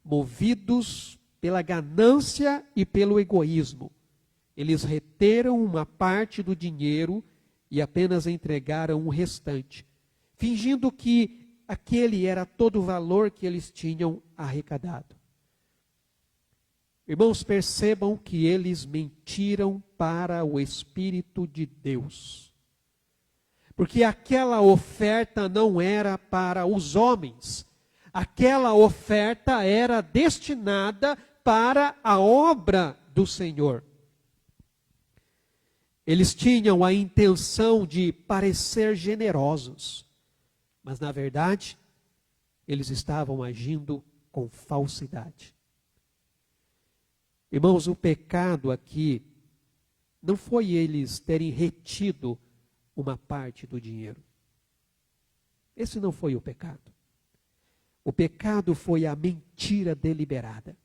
movidos pela ganância e pelo egoísmo, eles reteram uma parte do dinheiro e apenas entregaram o restante, fingindo que aquele era todo o valor que eles tinham arrecadado. Irmãos, percebam que eles mentiram para o Espírito de Deus. Porque aquela oferta não era para os homens. Aquela oferta era destinada para a obra do Senhor. Eles tinham a intenção de parecer generosos, mas na verdade, eles estavam agindo com falsidade. Irmãos, o pecado aqui não foi eles terem retido uma parte do dinheiro. Esse não foi o pecado. O pecado foi a mentira deliberada.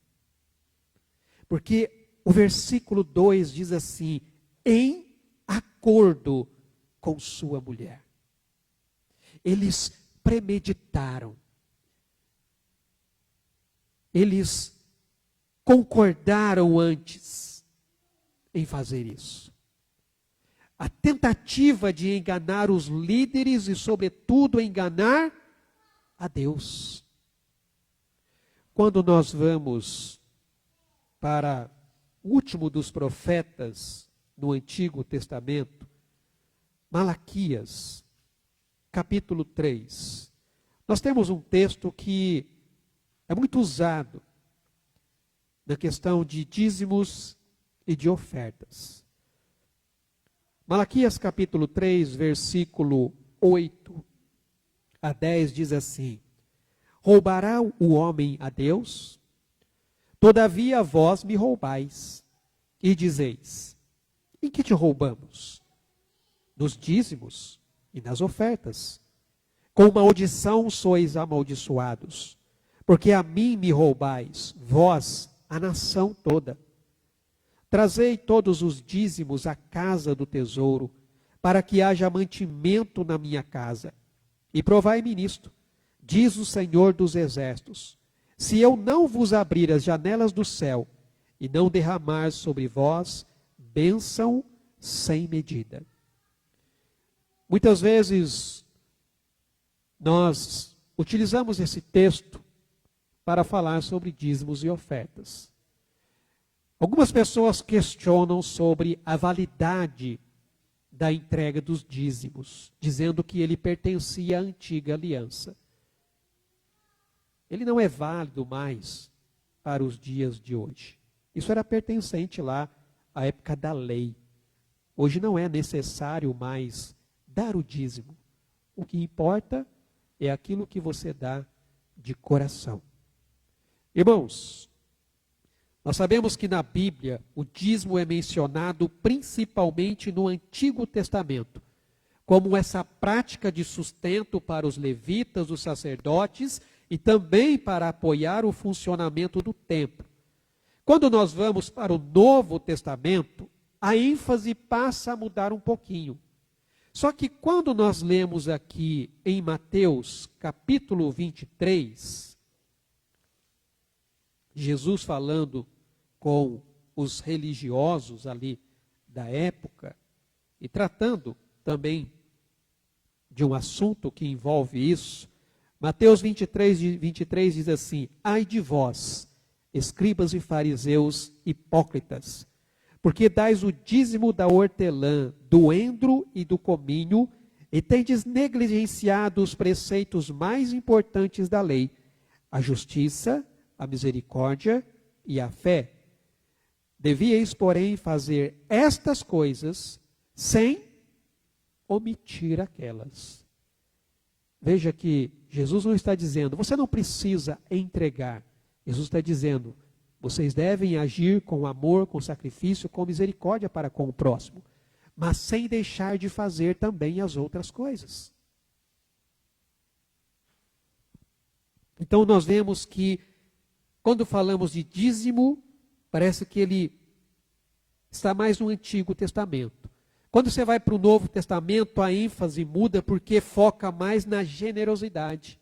Porque o versículo 2 diz assim: em acordo com sua mulher. Eles premeditaram. Eles concordaram antes em fazer isso. A tentativa de enganar os líderes e, sobretudo, enganar a Deus. Quando nós vamos para o último dos profetas no Antigo Testamento, Malaquias, capítulo 3, nós temos um texto que é muito usado na questão de dízimos e de ofertas. Malaquias capítulo 3, versículo 8 a 10 diz assim: roubará o homem a Deus? Todavia vós me roubais, e dizeis: em que te roubamos? Nos dízimos e nas ofertas. Com maldição sois amaldiçoados, porque a mim me roubais, vós, a nação toda. Trazei todos os dízimos à casa do tesouro, para que haja mantimento na minha casa. E provai-me nisto, diz o Senhor dos Exércitos, se eu não vos abrir as janelas do céu, e não derramar sobre vós bênção sem medida. Muitas vezes, nós utilizamos esse texto para falar sobre dízimos e ofertas. Algumas pessoas questionam sobre a validade da entrega dos dízimos, dizendo que ele pertencia à antiga aliança. Ele não é válido mais para os dias de hoje. Isso era pertencente lá à época da lei. Hoje não é necessário mais dar o dízimo. O que importa é aquilo que você dá de coração. Irmãos, nós sabemos que na Bíblia o dízimo é mencionado principalmente no Antigo Testamento, como essa prática de sustento para os levitas, os sacerdotes, e também para apoiar o funcionamento do templo. Quando nós vamos para o Novo Testamento, a ênfase passa a mudar um pouquinho. Só que quando nós lemos aqui em Mateus capítulo 23, Jesus falando com os religiosos ali da época e tratando também de um assunto que envolve isso, Mateus 23 diz assim: ai de vós, escribas e fariseus hipócritas, porque dais o dízimo da hortelã, do endro e do cominho, e tendes negligenciado os preceitos mais importantes da lei, a justiça, a misericórdia e a fé. Devíeis, porém, fazer estas coisas sem omitir aquelas. Veja que Jesus não está dizendo, você não precisa entregar. Jesus está dizendo, vocês devem agir com amor, com sacrifício, com misericórdia para com o próximo, mas sem deixar de fazer também as outras coisas. Então nós vemos que, quando falamos de dízimo, parece que ele está mais no Antigo Testamento. Quando você vai para o Novo Testamento, a ênfase muda porque foca mais na generosidade.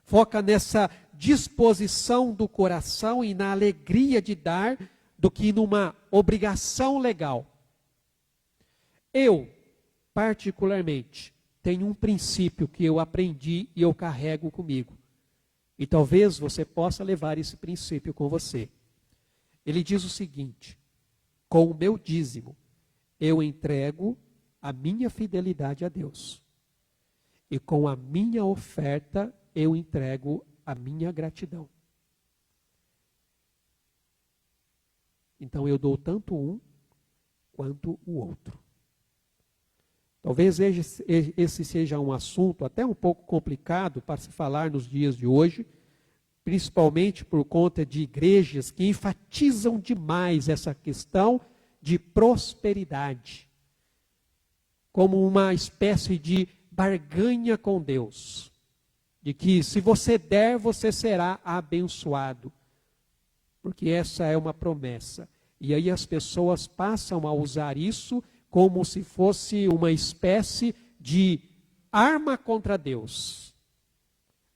Foca nessa disposição do coração e na alegria de dar do que numa obrigação legal. Eu, particularmente, tenho um princípio que eu aprendi e eu carrego comigo. E talvez você possa levar esse princípio com você. Ele diz o seguinte: com o meu dízimo, eu entrego a minha fidelidade a Deus. E com a minha oferta, eu entrego a minha gratidão. Então eu dou tanto um quanto o outro. Talvez esse seja um assunto até um pouco complicado para se falar nos dias de hoje, principalmente por conta de igrejas que enfatizam demais essa questão de prosperidade, como uma espécie de barganha com Deus, de que se você der, você será abençoado, porque essa é uma promessa. E aí as pessoas passam a usar isso como se fosse uma espécie de arma contra Deus.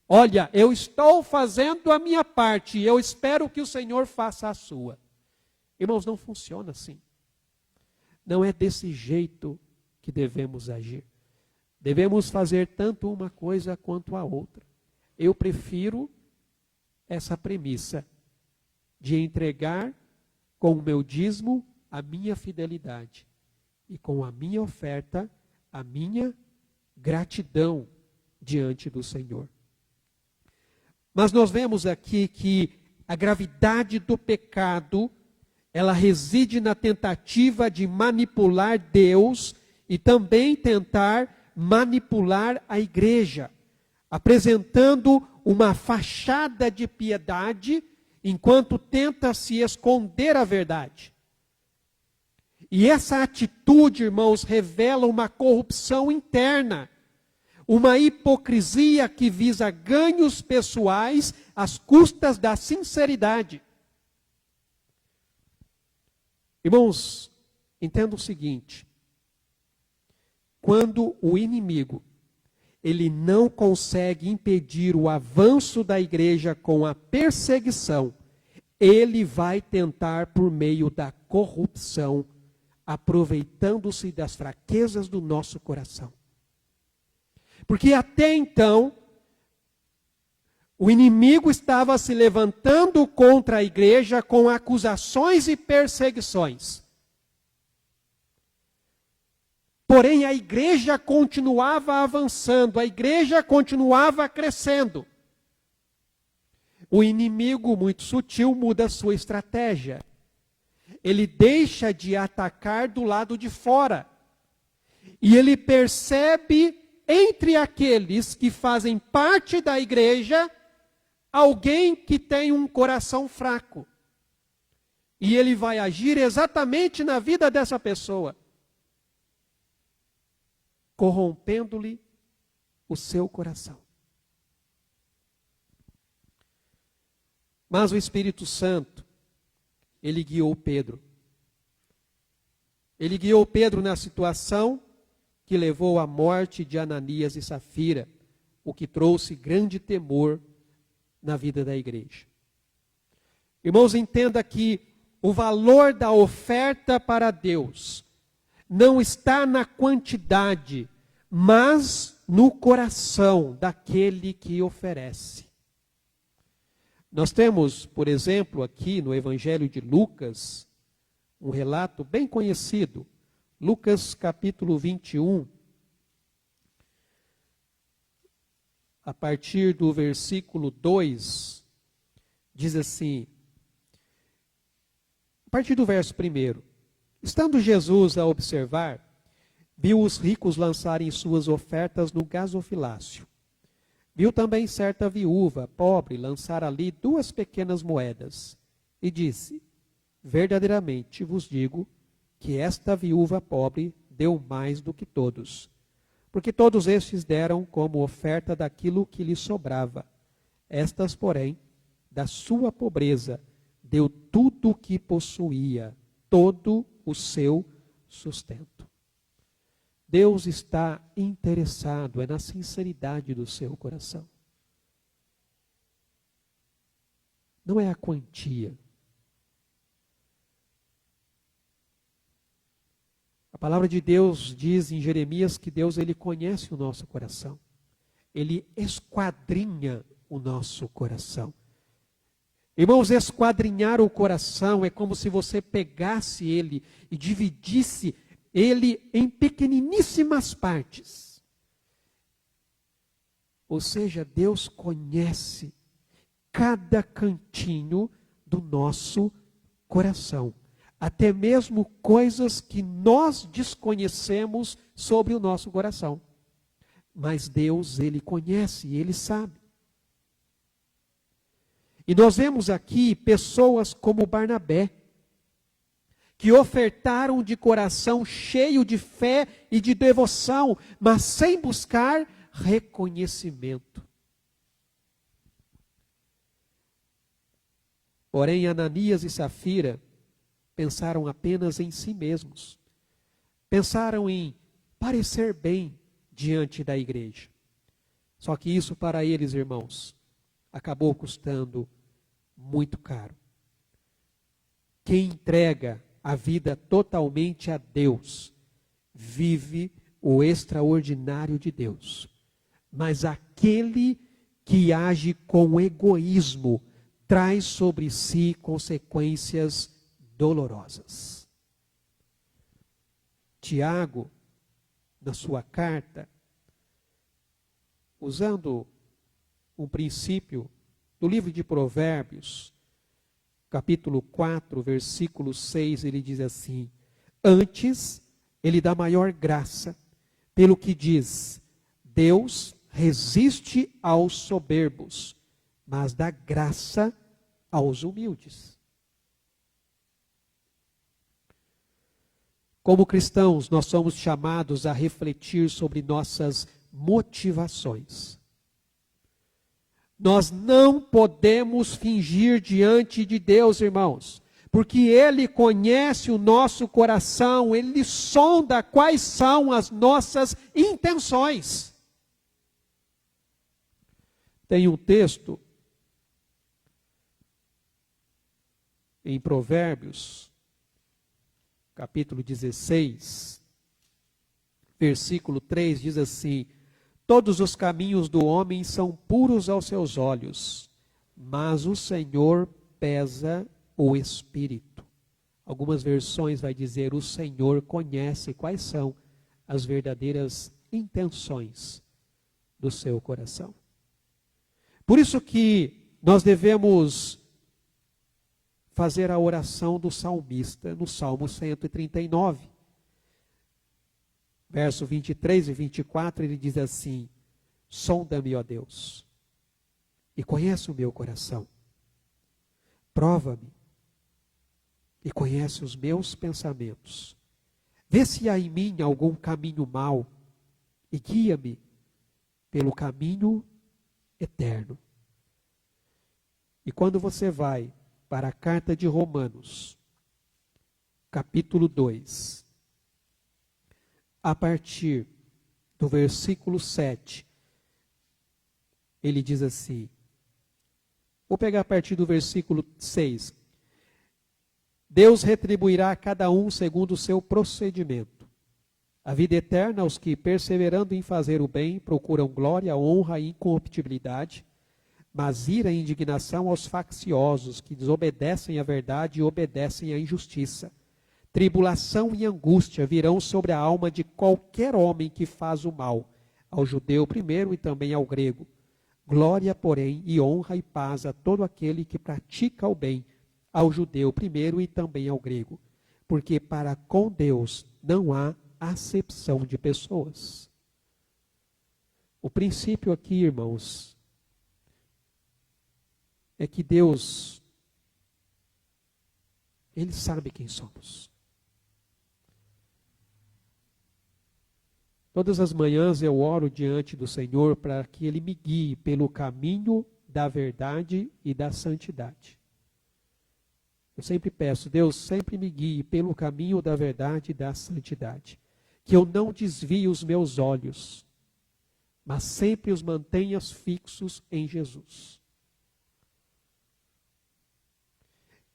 Olha, eu estou fazendo a minha parte, e eu espero que o Senhor faça a sua. Irmãos, não funciona assim. Não é desse jeito que devemos agir. Devemos fazer tanto uma coisa quanto a outra. Eu prefiro essa premissa de entregar com o meu dízimo a minha fidelidade e com a minha oferta a minha gratidão diante do Senhor. Mas nós vemos aqui que a gravidade do pecado, ela reside na tentativa de manipular Deus e também tentar manipular a igreja, apresentando uma fachada de piedade enquanto tenta se esconder a verdade. E essa atitude, irmãos, revela uma corrupção interna, uma hipocrisia que visa ganhos pessoais às custas da sinceridade. Irmãos, entenda o seguinte: quando o inimigo, ele não consegue impedir o avanço da igreja com a perseguição, ele vai tentar por meio da corrupção, aproveitando-se das fraquezas do nosso coração. Porque até então, O inimigo estava se levantando contra a igreja com acusações e perseguições. Porém, a igreja continuava avançando, a igreja continuava crescendo. O inimigo, muito sutil, muda sua estratégia. Ele deixa de atacar do lado de fora. E ele percebe entre aqueles que fazem parte da igreja alguém que tem um coração fraco. E ele vai agir exatamente na vida dessa pessoa, corrompendo-lhe o seu coração. Mas o Espírito Santo, ele guiou Pedro. Ele guiou Pedro na situação que levou à morte de Ananias e Safira, o que trouxe grande temor na vida da igreja. Irmãos, entenda que o valor da oferta para Deus não está na quantidade, mas no coração daquele que oferece. Nós temos, por exemplo, aqui no Evangelho de Lucas, um relato bem conhecido. Lucas capítulo 21, a partir do versículo 2, diz assim, a partir do verso 1, estando Jesus a observar, viu os ricos lançarem suas ofertas no gasofilácio. Viu também certa viúva, pobre, lançar ali 2 pequenas moedas, e disse, verdadeiramente vos digo que esta viúva pobre deu mais do que todos, porque todos estes deram como oferta daquilo que lhe sobrava. Estas, porém, da sua pobreza, deu tudo o que possuía, todo o seu sustento. Deus está interessado na sinceridade do seu coração. Não é a quantia. A palavra de Deus diz em Jeremias que Deus, ele conhece o nosso coração. Ele esquadrinha o nosso coração. Irmãos, esquadrinhar o coração é como se você pegasse ele e dividisse ele em pequeniníssimas partes. Ou seja, Deus conhece cada cantinho do nosso coração. Até mesmo coisas que nós desconhecemos sobre o nosso coração. Mas Deus, ele conhece, ele sabe. E nós vemos aqui pessoas como Barnabé, que ofertaram de coração cheio de fé e de devoção, mas sem buscar reconhecimento. Porém, Ananias e Safira pensaram apenas em si mesmos. Pensaram em parecer bem diante da igreja. Só que isso para eles, irmãos, acabou custando muito caro. Quem entrega a vida totalmente a Deus vive o extraordinário de Deus. Mas aquele que age com egoísmo traz sobre si consequências dolorosas. Tiago, na sua carta, usando um princípio do livro de Provérbios, capítulo 4, versículo 6, ele diz assim: antes, ele dá maior graça, pelo que diz, Deus resiste aos soberbos, mas dá graça aos humildes. Como cristãos, nós somos chamados a refletir sobre nossas motivações. Nós não podemos fingir diante de Deus, irmãos, porque Ele conhece o nosso coração, Ele sonda quais são as nossas intenções. Tem um texto em Provérbios, capítulo 16, versículo 3, diz assim: Todos os caminhos do homem são puros aos seus olhos, mas o Senhor pesa o espírito. Algumas versões vai dizer: o Senhor conhece quais são as verdadeiras intenções do seu coração. Por isso que nós devemos fazer a oração do salmista no Salmo 139. Verso 23 e 24, ele diz assim: sonda-me, ó Deus, e conhece o meu coração. Prova-me e conhece os meus pensamentos. Vê se há em mim algum caminho mau e guia-me pelo caminho eterno. E quando você vai para a carta de Romanos, capítulo 2, a partir do versículo 7, ele diz assim, vou pegar a partir do versículo 6. Deus retribuirá a cada um segundo o seu procedimento. A vida eterna aos que, perseverando em fazer o bem, procuram glória, honra e incorruptibilidade, mas ira e indignação aos facciosos, que desobedecem à verdade e obedecem à injustiça. Tribulação e angústia virão sobre a alma de qualquer homem que faz o mal, ao judeu primeiro e também ao grego. Glória, porém, e honra e paz a todo aquele que pratica o bem, ao judeu primeiro e também ao grego. Porque para com Deus não há acepção de pessoas. O princípio aqui, irmãos, é que Deus, Ele sabe quem somos. Todas as manhãs eu oro diante do Senhor para que Ele me guie pelo caminho da verdade e da santidade. Eu sempre peço, Deus, sempre me guie pelo caminho da verdade e da santidade. Que eu não desvie os meus olhos, mas sempre os mantenha fixos em Jesus.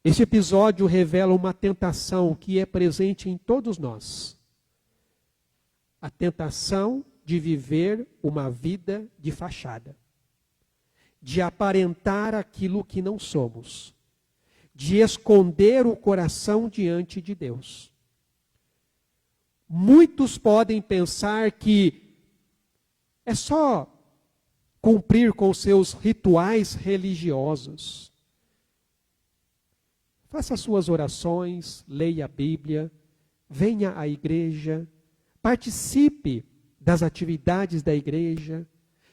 Este episódio revela uma tentação que é presente em todos nós. A tentação de viver uma vida de fachada, de aparentar aquilo que não somos, de esconder o coração diante de Deus. Muitos podem pensar que é só cumprir com seus rituais religiosos. Faça suas orações, leia a Bíblia, venha à igreja, participe das atividades da igreja,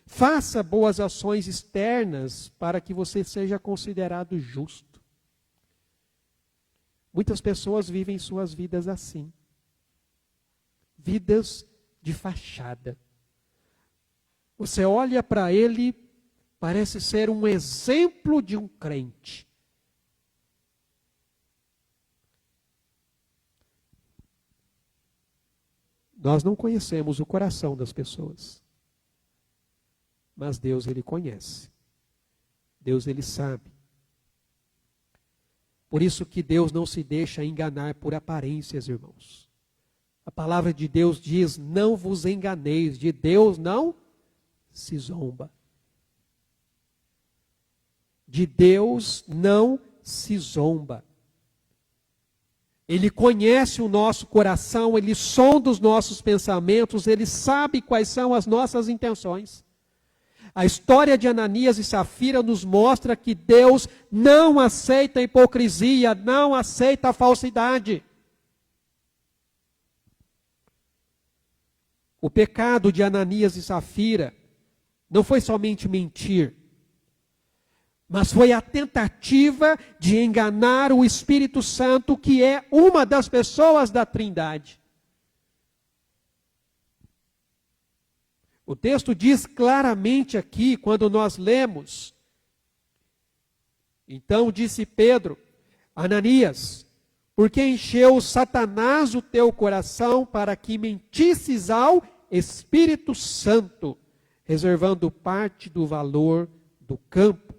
faça boas ações externas para que você seja considerado justo. Muitas pessoas vivem suas vidas assim. Vidas de fachada. Você olha para ele, parece ser um exemplo de um crente. Nós não conhecemos o coração das pessoas. Mas Deus, Ele conhece. Deus, Ele sabe. Por isso que Deus não se deixa enganar por aparências, irmãos. A palavra de Deus diz, não vos enganeis, de Deus não se zomba. De Deus não se zomba. Ele conhece o nosso coração, Ele sonda os nossos pensamentos, Ele sabe quais são as nossas intenções. A história de Ananias e Safira nos mostra que Deus não aceita a hipocrisia, não aceita a falsidade. O pecado de Ananias e Safira não foi somente mentir, mas foi a tentativa de enganar o Espírito Santo, que é uma das pessoas da Trindade. O texto diz claramente aqui, quando nós lemos, então disse Pedro, Ananias, por que encheu Satanás o teu coração para que mentisses ao Espírito Santo, reservando parte do valor do campo?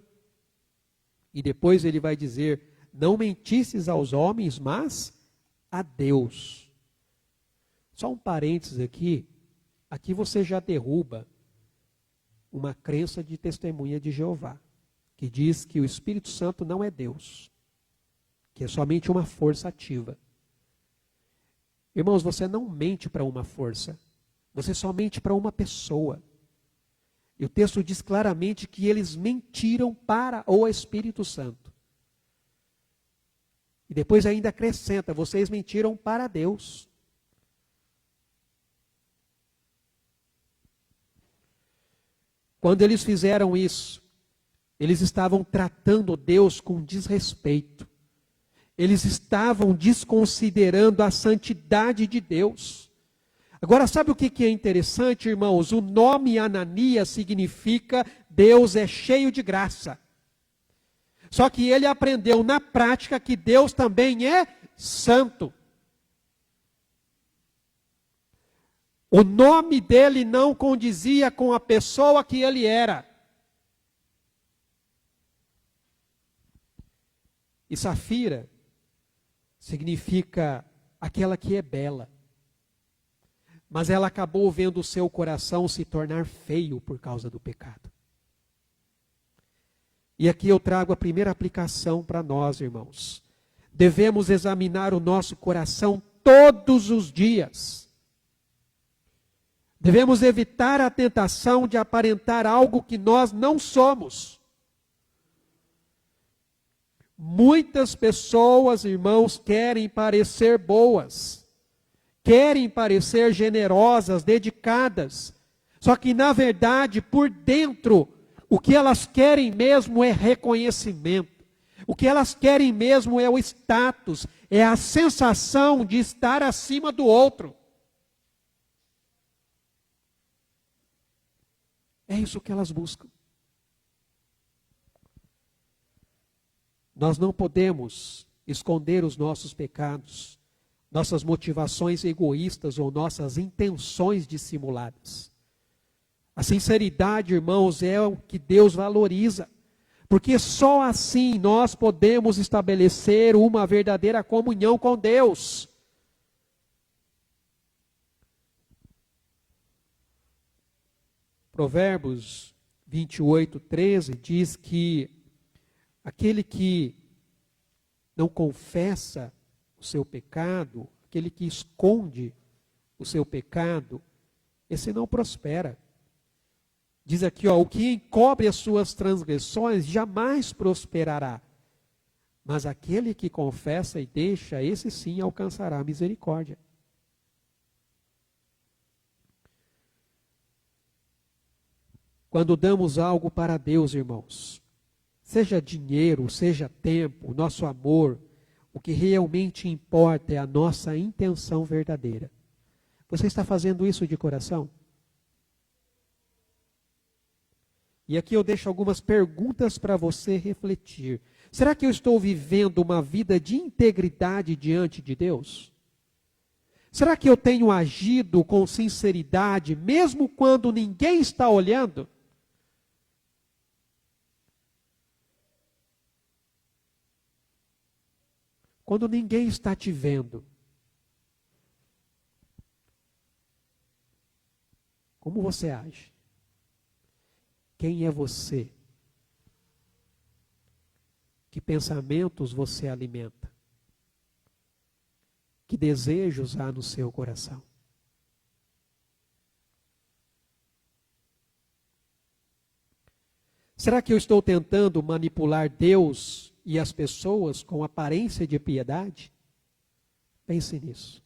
E depois ele vai dizer, não mentisses aos homens, mas a Deus. Só um parênteses aqui, aqui você já derruba uma crença de testemunha de Jeová, que diz que o Espírito Santo não é Deus, que é somente uma força ativa. Irmãos, você não mente para uma força, você só mente para uma pessoa. E o texto diz claramente que eles mentiram para o Espírito Santo. E depois ainda acrescenta, vocês mentiram para Deus. Quando eles fizeram isso, eles estavam tratando Deus com desrespeito. Eles estavam desconsiderando a santidade de Deus. Agora, sabe o que é interessante, irmãos? O nome Ananias significa Deus é cheio de graça. Só que ele aprendeu na prática que Deus também é santo. O nome dele não condizia com a pessoa que ele era. E Safira significa aquela que é bela. Mas ela acabou vendo o seu coração se tornar feio por causa do pecado. E aqui eu trago a primeira aplicação para nós, irmãos. Devemos examinar o nosso coração todos os dias. Devemos evitar a tentação de aparentar algo que nós não somos. Muitas pessoas, irmãos, querem parecer boas, querem parecer generosas, dedicadas, só que na verdade, por dentro, o que elas querem mesmo é reconhecimento, o que elas querem mesmo é o status, é a sensação de estar acima do outro. É isso que elas buscam. Nós não podemos esconder os nossos pecados, nossas motivações egoístas ou nossas intenções dissimuladas. A sinceridade, irmãos, é o que Deus valoriza, porque só assim nós podemos estabelecer uma verdadeira comunhão com Deus. Provérbios 28:13 diz que aquele que não confessa o seu pecado, aquele que esconde o seu pecado, esse não prospera. Diz aqui, o que encobre as suas transgressões jamais prosperará. Mas aquele que confessa e deixa, esse sim alcançará a misericórdia. Quando damos algo para Deus, irmãos, seja dinheiro, seja tempo, nosso amor, o que realmente importa é a nossa intenção verdadeira. Você está fazendo isso de coração? E aqui eu deixo algumas perguntas para você refletir. Será que eu estou vivendo uma vida de integridade diante de Deus? Será que eu tenho agido com sinceridade, mesmo quando ninguém está olhando? Quando ninguém está te vendo, como você age? Quem é você? Que pensamentos você alimenta? Que desejos há no seu coração? Será que eu estou tentando manipular Deus e as pessoas com aparência de piedade? Pense nisso.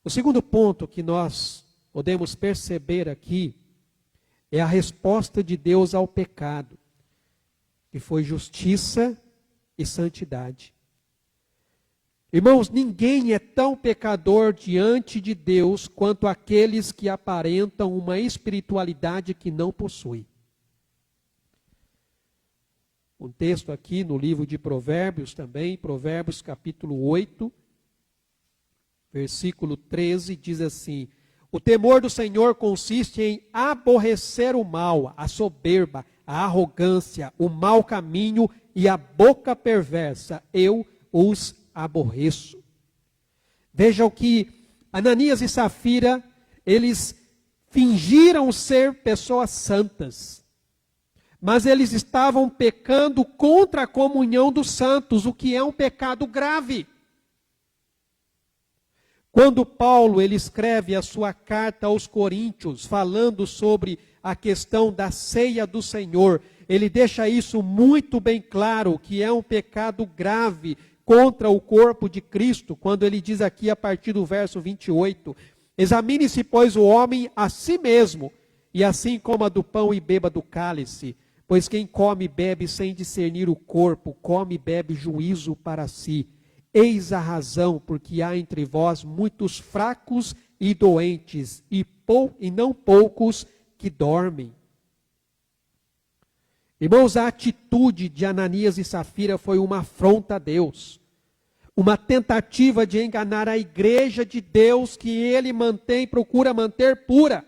O segundo ponto que nós podemos perceber aqui é a resposta de Deus ao pecado, que foi justiça e santidade. Irmãos, ninguém é tão pecador diante de Deus quanto aqueles que aparentam uma espiritualidade que não possui. Um texto aqui no livro de Provérbios também, Provérbios capítulo 8, versículo 13, diz assim: o temor do Senhor consiste em aborrecer o mal, a soberba, a arrogância, o mau caminho e a boca perversa. Eu os aborreço. Veja o que Ananias e Safira, eles fingiram ser pessoas santas, mas eles estavam pecando contra a comunhão dos santos, o que é um pecado grave. Quando Paulo ele escreve a sua carta aos Coríntios, falando sobre a questão da ceia do Senhor, ele deixa isso muito bem claro, que é um pecado grave contra o corpo de Cristo, quando ele diz aqui a partir do verso 28, examine-se, pois, o homem a si mesmo, e assim coma do pão e beba do cálice, pois quem come e bebe sem discernir o corpo, come e bebe juízo para si. Eis a razão, porque há entre vós muitos fracos e doentes, e não poucos que dormem. Irmãos, a atitude de Ananias e Safira foi uma afronta a Deus, uma tentativa de enganar a igreja de Deus que ele procura manter pura.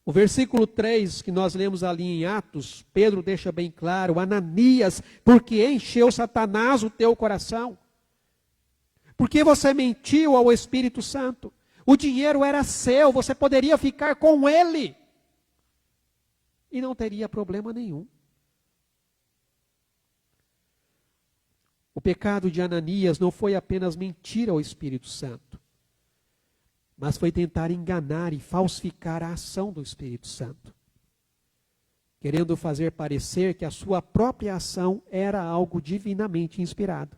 O versículo 3 que nós lemos ali em Atos, Pedro deixa bem claro, Ananias, porque encheu Satanás o teu coração? Porque você mentiu ao Espírito Santo? O dinheiro era seu, você poderia ficar com ele. E não teria problema nenhum. O pecado de Ananias não foi apenas mentir ao Espírito Santo, mas foi tentar enganar e falsificar a ação do Espírito Santo, querendo fazer parecer que a sua própria ação era algo divinamente inspirado.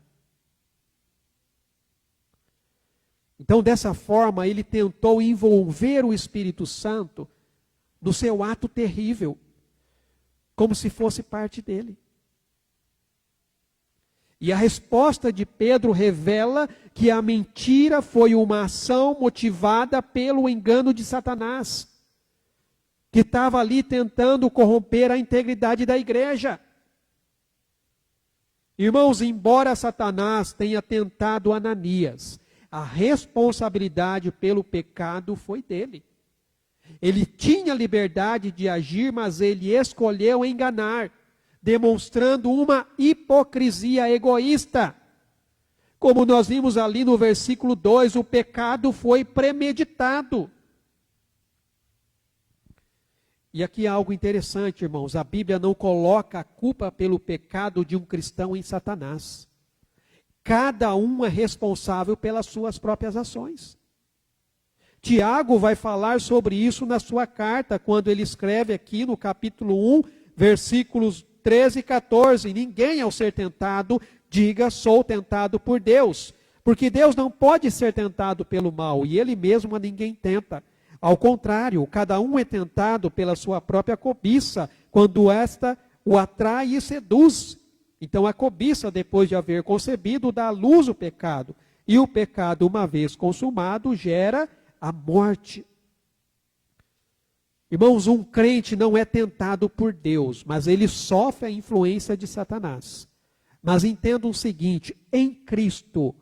Então, dessa forma, ele tentou envolver o Espírito Santo no seu ato terrível, como se fosse parte dele. E a resposta de Pedro revela que a mentira foi uma ação motivada pelo engano de Satanás, que estava ali tentando corromper a integridade da igreja. Irmãos, embora Satanás tenha tentado Ananias, a responsabilidade pelo pecado foi dele. Ele tinha liberdade de agir, mas ele escolheu enganar, demonstrando uma hipocrisia egoísta. Como nós vimos ali no versículo 2, o pecado foi premeditado. E aqui há algo interessante, irmãos. A Bíblia não coloca a culpa pelo pecado de um cristão em Satanás. Cada um é responsável pelas suas próprias ações. Tiago vai falar sobre isso na sua carta, quando ele escreve aqui no capítulo 1, versículos 13 e 14. Ninguém, ao ser tentado, diga, sou tentado por Deus. Porque Deus não pode ser tentado pelo mal, e Ele mesmo a ninguém tenta. Ao contrário, cada um é tentado pela sua própria cobiça, quando esta o atrai e seduz. Então a cobiça, depois de haver concebido, dá à luz o pecado. E o pecado, uma vez consumado, gera a morte. Irmãos, um crente não é tentado por Deus, mas ele sofre a influência de Satanás. Mas entenda o seguinte, em Cristo,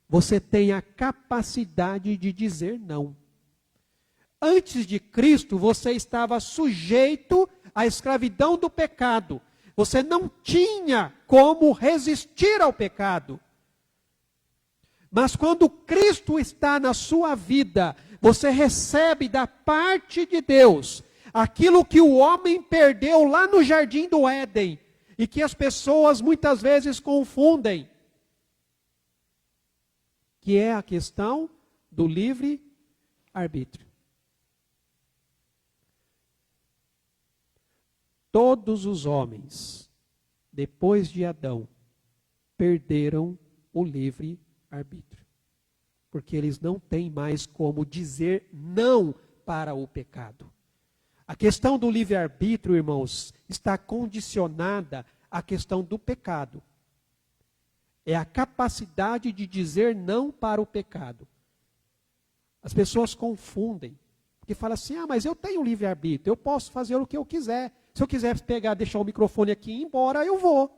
você tem a capacidade de dizer não. Antes de Cristo, você estava sujeito à escravidão do pecado. Você não tinha como resistir ao pecado. Mas quando Cristo está na sua vida, você recebe da parte de Deus aquilo que o homem perdeu lá no jardim do Éden e que as pessoas muitas vezes confundem, que é a questão do livre-arbítrio. Todos os homens, depois de Adão, perderam o livre-arbítrio. Porque eles não têm mais como dizer não para o pecado. A questão do livre-arbítrio, irmãos, está condicionada à questão do pecado. É a capacidade de dizer não para o pecado. As pessoas confundem. Porque falam assim, mas eu tenho livre-arbítrio, eu posso fazer o que eu quiser. Se eu quiser deixar o microfone aqui e ir embora, eu vou.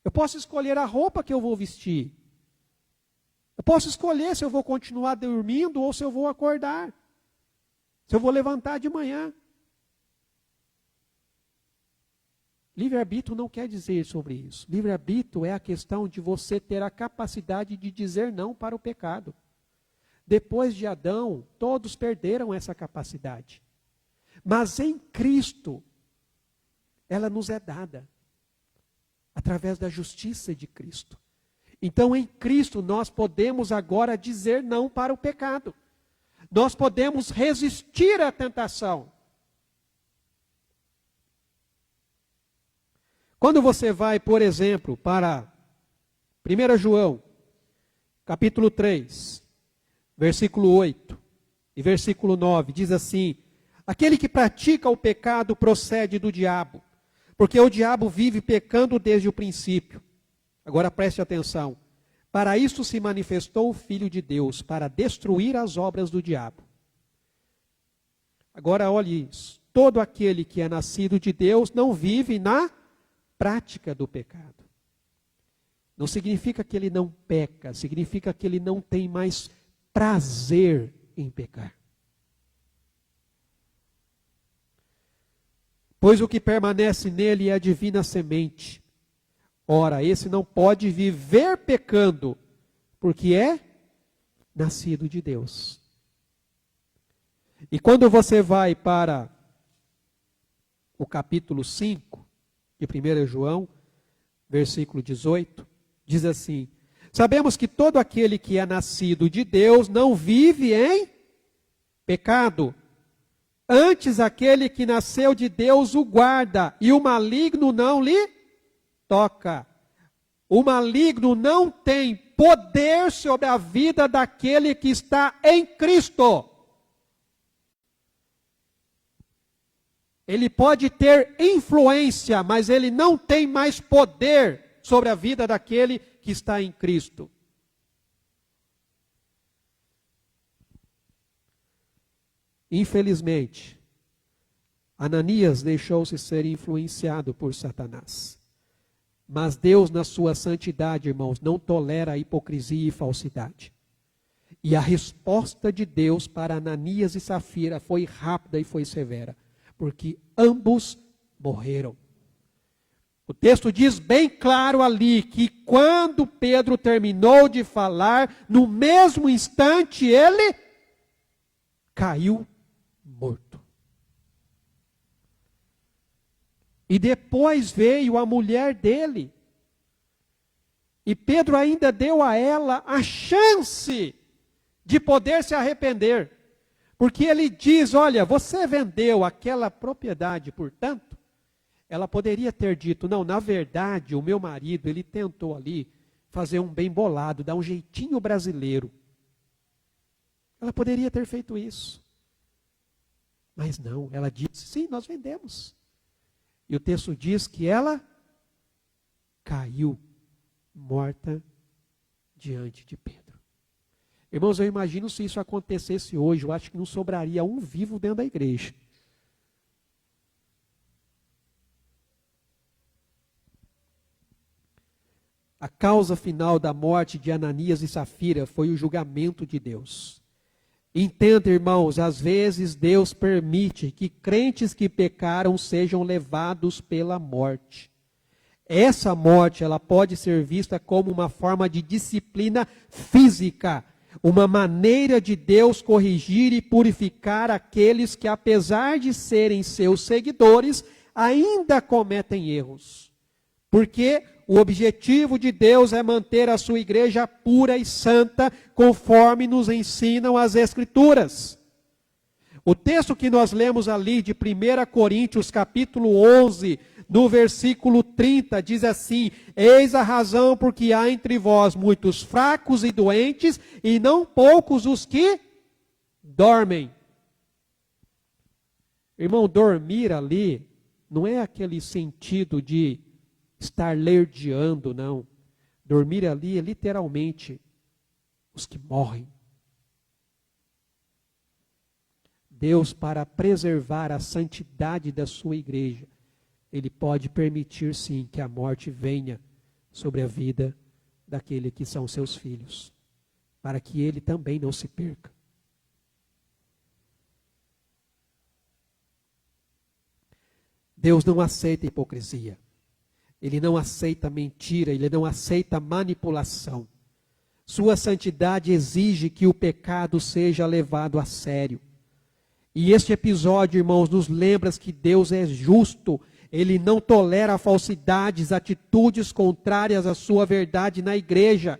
Eu posso escolher a roupa que eu vou vestir. Eu posso escolher se eu vou continuar dormindo ou se eu vou acordar. Se eu vou levantar de manhã. Livre-arbítrio não quer dizer sobre isso. Livre-arbítrio é a questão de você ter a capacidade de dizer não para o pecado. Depois de Adão, todos perderam essa capacidade. Mas em Cristo, ela nos é dada, através da justiça de Cristo. Então, em Cristo, nós podemos agora dizer não para o pecado. Nós podemos resistir à tentação. Quando você vai, por exemplo, para 1 João, capítulo 3, versículo 8 e versículo 9, diz assim: aquele que pratica o pecado procede do diabo, porque o diabo vive pecando desde o princípio. Agora preste atenção. Para isso se manifestou o Filho de Deus, para destruir as obras do diabo. Agora olhe isso. Todo aquele que é nascido de Deus não vive na prática do pecado. Não significa que ele não peca, significa que ele não tem mais prazer em pecar. Pois o que permanece nele é a divina semente. Ora, esse não pode viver pecando, porque é nascido de Deus. E quando você vai para o capítulo 5 de 1 João, versículo 18, diz assim: sabemos que todo aquele que é nascido de Deus não vive em pecado. Antes, aquele que nasceu de Deus o guarda, e o maligno não lhe toca. O maligno não tem poder sobre a vida daquele que está em Cristo. Ele pode ter influência, mas ele não tem mais poder sobre a vida daquele que está em Cristo. Infelizmente, Ananias deixou-se ser influenciado por Satanás. Mas Deus, na sua santidade, irmãos, não tolera a hipocrisia e falsidade. E a resposta de Deus para Ananias e Safira foi rápida e foi severa, porque ambos morreram. O texto diz bem claro ali que quando Pedro terminou de falar, no mesmo instante ele caiu morto. E depois veio a mulher dele. E Pedro ainda deu a ela a chance de poder se arrepender. Porque ele diz: olha, você vendeu aquela propriedade, portanto, ela poderia ter dito: não, na verdade, o meu marido, ele tentou ali fazer um bem bolado, dar um jeitinho brasileiro. Ela poderia ter feito isso. Mas não, ela disse: sim, nós vendemos. E o texto diz que ela caiu morta diante de Pedro. Irmãos, eu imagino se isso acontecesse hoje, eu acho que não sobraria um vivo dentro da igreja. A causa final da morte de Ananias e Safira foi o julgamento de Deus. Entenda, irmãos, às vezes Deus permite que crentes que pecaram sejam levados pela morte. Essa morte, ela pode ser vista como uma forma de disciplina física, uma maneira de Deus corrigir e purificar aqueles que, apesar de serem seus seguidores, ainda cometem erros. Porque o objetivo de Deus é manter a sua igreja pura e santa, conforme nos ensinam as Escrituras. O texto que nós lemos ali de 1 Coríntios, capítulo 11, no versículo 30, diz assim: eis a razão porque há entre vós muitos fracos e doentes, e não poucos os que dormem. Irmão, dormir ali não é aquele sentido de estar lerdeando, não. Dormir ali é literalmente os que morrem. Deus, para preservar a santidade da sua igreja, Ele pode permitir sim que a morte venha sobre a vida daquele que são seus filhos, para que ele também não se perca. Deus não aceita hipocrisia. Ele não aceita mentira, Ele não aceita manipulação. Sua santidade exige que o pecado seja levado a sério. E este episódio, irmãos, nos lembra que Deus é justo. Ele não tolera falsidades, atitudes contrárias à sua verdade na igreja.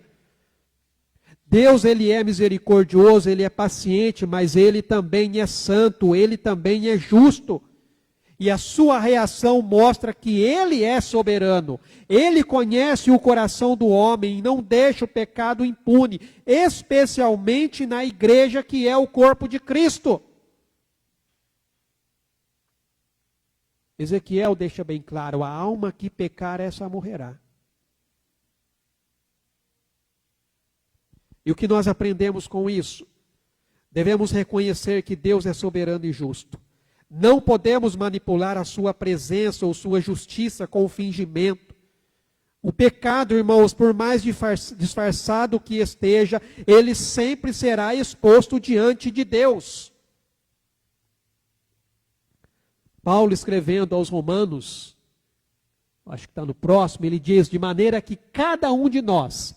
Deus, ele é misericordioso, ele é paciente, mas ele também é santo, ele também é justo. E a sua reação mostra que ele é soberano. Ele conhece o coração do homem e não deixa o pecado impune, especialmente na igreja que é o corpo de Cristo. Ezequiel deixa bem claro, a alma que pecar, essa morrerá. E o que nós aprendemos com isso? Devemos reconhecer que Deus é soberano e justo. Não podemos manipular a sua presença ou sua justiça com fingimento. O pecado, irmãos, por mais disfarçado que esteja, ele sempre será exposto diante de Deus. Paulo, escrevendo aos Romanos, acho que está no próximo, ele diz, de maneira que cada um de nós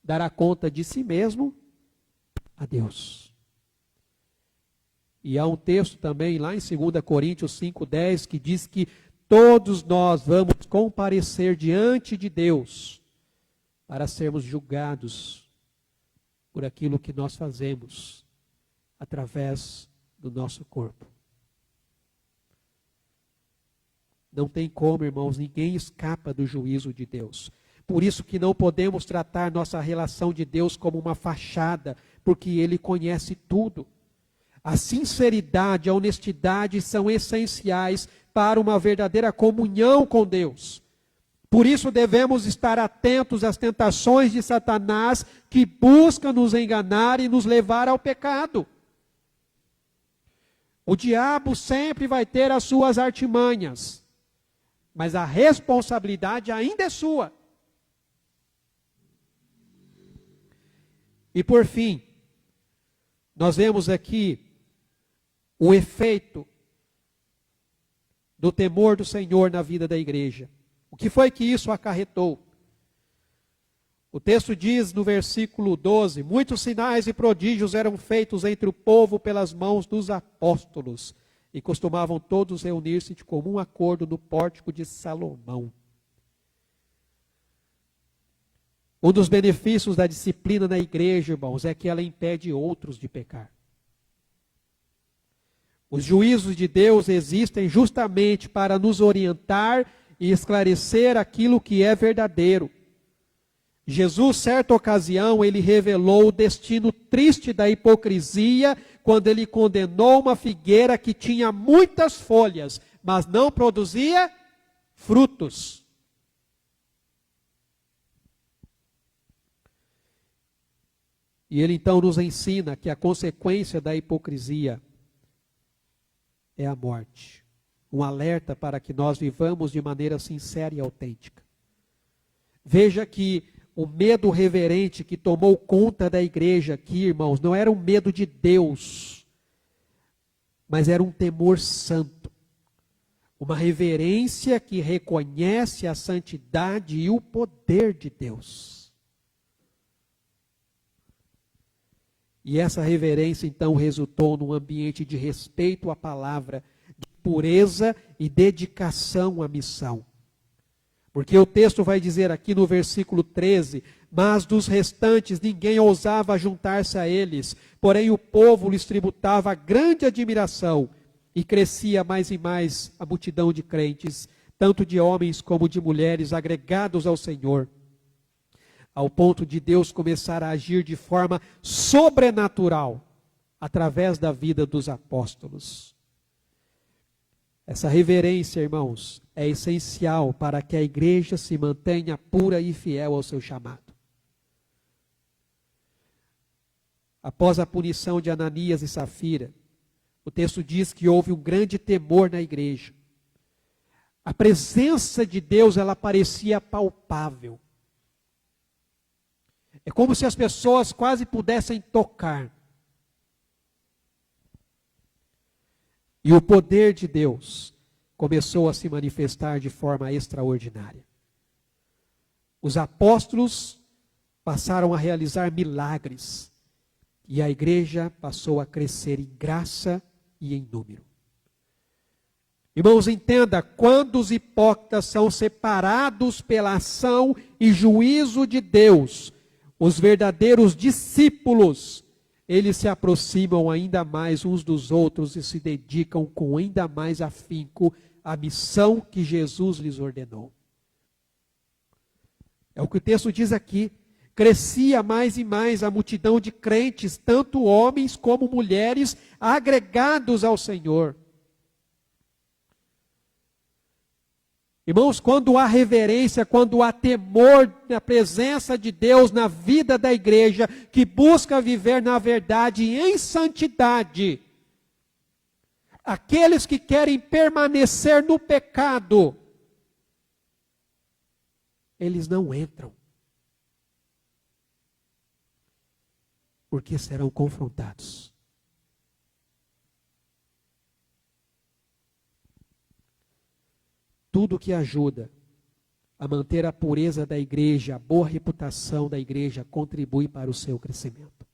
dará conta de si mesmo a Deus. E há um texto também lá em 2 Coríntios 5,10 que diz que todos nós vamos comparecer diante de Deus para sermos julgados por aquilo que nós fazemos através do nosso corpo. Não tem como, irmãos, ninguém escapa do juízo de Deus. Por isso que não podemos tratar nossa relação de Deus como uma fachada, porque Ele conhece tudo. A sinceridade, a honestidade são essenciais para uma verdadeira comunhão com Deus. Por isso devemos estar atentos às tentações de Satanás que busca nos enganar e nos levar ao pecado. O diabo sempre vai ter as suas artimanhas, mas a responsabilidade ainda é sua. E por fim, nós vemos aqui o efeito do temor do Senhor na vida da igreja. O que foi que isso acarretou? O texto diz no versículo 12, muitos sinais e prodígios eram feitos entre o povo pelas mãos dos apóstolos, e costumavam todos reunir-se de comum acordo no pórtico de Salomão. Um dos benefícios da disciplina na igreja, irmãos, é que ela impede outros de pecar. Os juízos de Deus existem justamente para nos orientar e esclarecer aquilo que é verdadeiro. Jesus, certa ocasião, ele revelou o destino triste da hipocrisia quando ele condenou uma figueira que tinha muitas folhas, mas não produzia frutos. E ele então nos ensina que a consequência da hipocrisia é a morte. Um alerta para que nós vivamos de maneira sincera e autêntica. Veja que o medo reverente que tomou conta da igreja aqui, irmãos, não era um medo de Deus, mas era um temor santo. Uma reverência que reconhece a santidade e o poder de Deus. E essa reverência, então, resultou num ambiente de respeito à palavra, de pureza e dedicação à missão. Porque o texto vai dizer aqui no versículo 13, mas dos restantes ninguém ousava juntar-se a eles, porém o povo lhes tributava grande admiração, e crescia mais e mais a multidão de crentes, tanto de homens como de mulheres, agregados ao Senhor, ao ponto de Deus começar a agir de forma sobrenatural, através da vida dos apóstolos. Essa reverência, irmãos, é essencial para que a igreja se mantenha pura e fiel ao seu chamado. Após a punição de Ananias e Safira, o texto diz que houve um grande temor na igreja. A presença de Deus, ela parecia palpável. É como se as pessoas quase pudessem tocar. E o poder de Deus começou a se manifestar de forma extraordinária. Os apóstolos passaram a realizar milagres. E a igreja passou a crescer em graça e em número. Irmãos, entenda, quando os hipócritas são separados pela ação e juízo de Deus, os verdadeiros discípulos, eles se aproximam ainda mais uns dos outros e se dedicam com ainda mais afinco à missão que Jesus lhes ordenou. É o que o texto diz aqui. Crescia mais e mais a multidão de crentes, tanto homens como mulheres, agregados ao Senhor. Irmãos, quando há reverência, quando há temor na presença de Deus na vida da igreja, que busca viver na verdade e em santidade, aqueles que querem permanecer no pecado, eles não entram. Porque serão confrontados. Tudo que ajuda a manter a pureza da igreja, a boa reputação da igreja, contribui para o seu crescimento.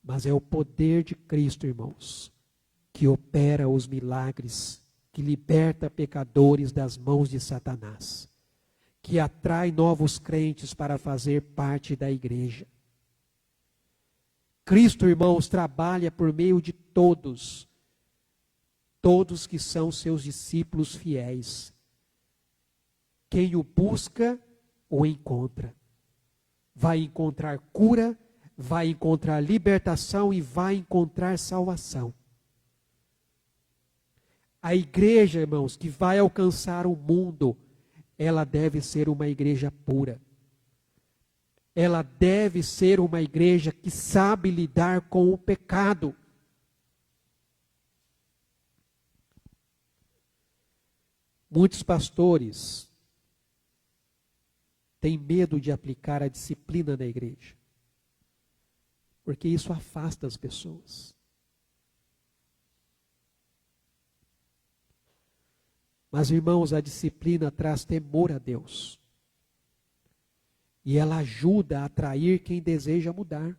Mas é o poder de Cristo, irmãos, que opera os milagres, que liberta pecadores das mãos de Satanás, que atrai novos crentes para fazer parte da igreja. Cristo, irmãos, trabalha por meio de todos que são seus discípulos fiéis. Quem o busca, o encontra. Vai encontrar cura, vai encontrar libertação e vai encontrar salvação. A igreja, irmãos, que vai alcançar o mundo, ela deve ser uma igreja pura. Ela deve ser uma igreja que sabe lidar com o pecado. Muitos pastores têm medo de aplicar a disciplina na igreja, porque isso afasta as pessoas. Mas, irmãos, a disciplina traz temor a Deus. E ela ajuda a atrair quem deseja mudar.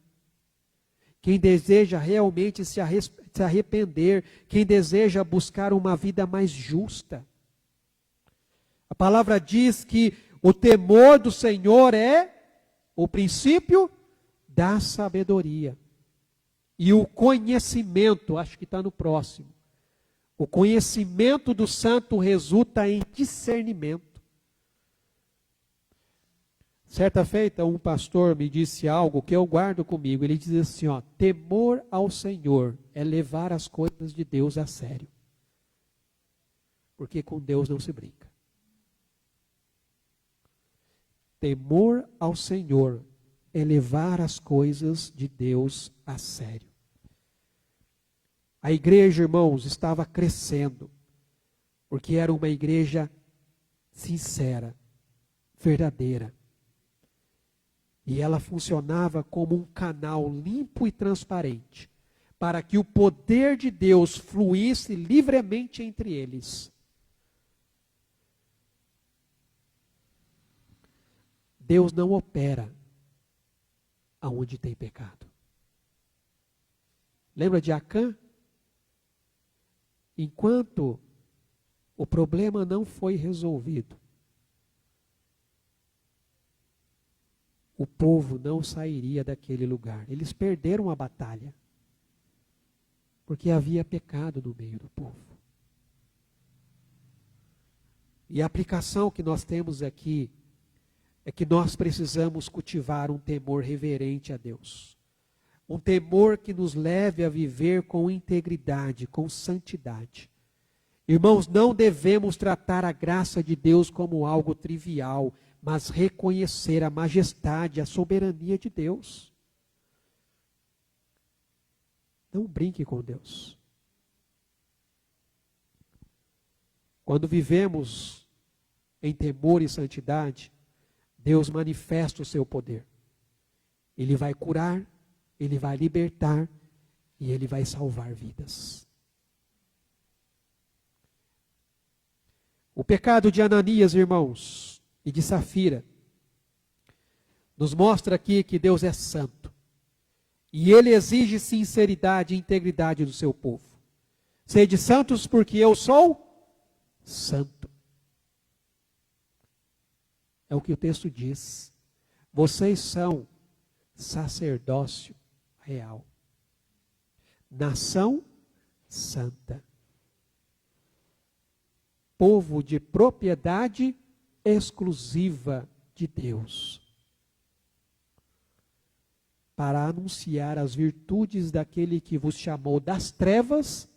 Quem deseja realmente se arrepender. Quem deseja buscar uma vida mais justa. A palavra diz que o temor do Senhor é o princípio da sabedoria. E o conhecimento, acho que está no próximo. O conhecimento do santo resulta em discernimento. Certa feita, um pastor me disse algo que eu guardo comigo. Ele diz assim, temor ao Senhor é levar as coisas de Deus a sério. Porque com Deus não se brinca. Temor ao Senhor é levar as coisas de Deus a sério. A igreja, irmãos, estava crescendo, porque era uma igreja sincera, verdadeira. E ela funcionava como um canal limpo e transparente, para que o poder de Deus fluísse livremente entre eles. Deus não opera aonde tem pecado. Lembra de Acã? Enquanto o problema não foi resolvido, o povo não sairia daquele lugar. Eles perderam a batalha, porque havia pecado no meio do povo. E a aplicação que nós temos aqui é que nós precisamos cultivar um temor reverente a Deus. Um temor que nos leve a viver com integridade, com santidade. Irmãos, não devemos tratar a graça de Deus como algo trivial, mas reconhecer a majestade, a soberania de Deus. Não brinque com Deus. Quando vivemos em temor e santidade, Deus manifesta o seu poder. Ele vai curar, Ele vai libertar e Ele vai salvar vidas. O pecado de Ananias, irmãos, e de Safira, nos mostra aqui que Deus é santo. E Ele exige sinceridade e integridade do seu povo. Sede santos porque eu sou santo. É o que o texto diz. Vocês são sacerdócio real. Nação santa. Povo de propriedade exclusiva de Deus. Para anunciar as virtudes daquele que vos chamou das trevas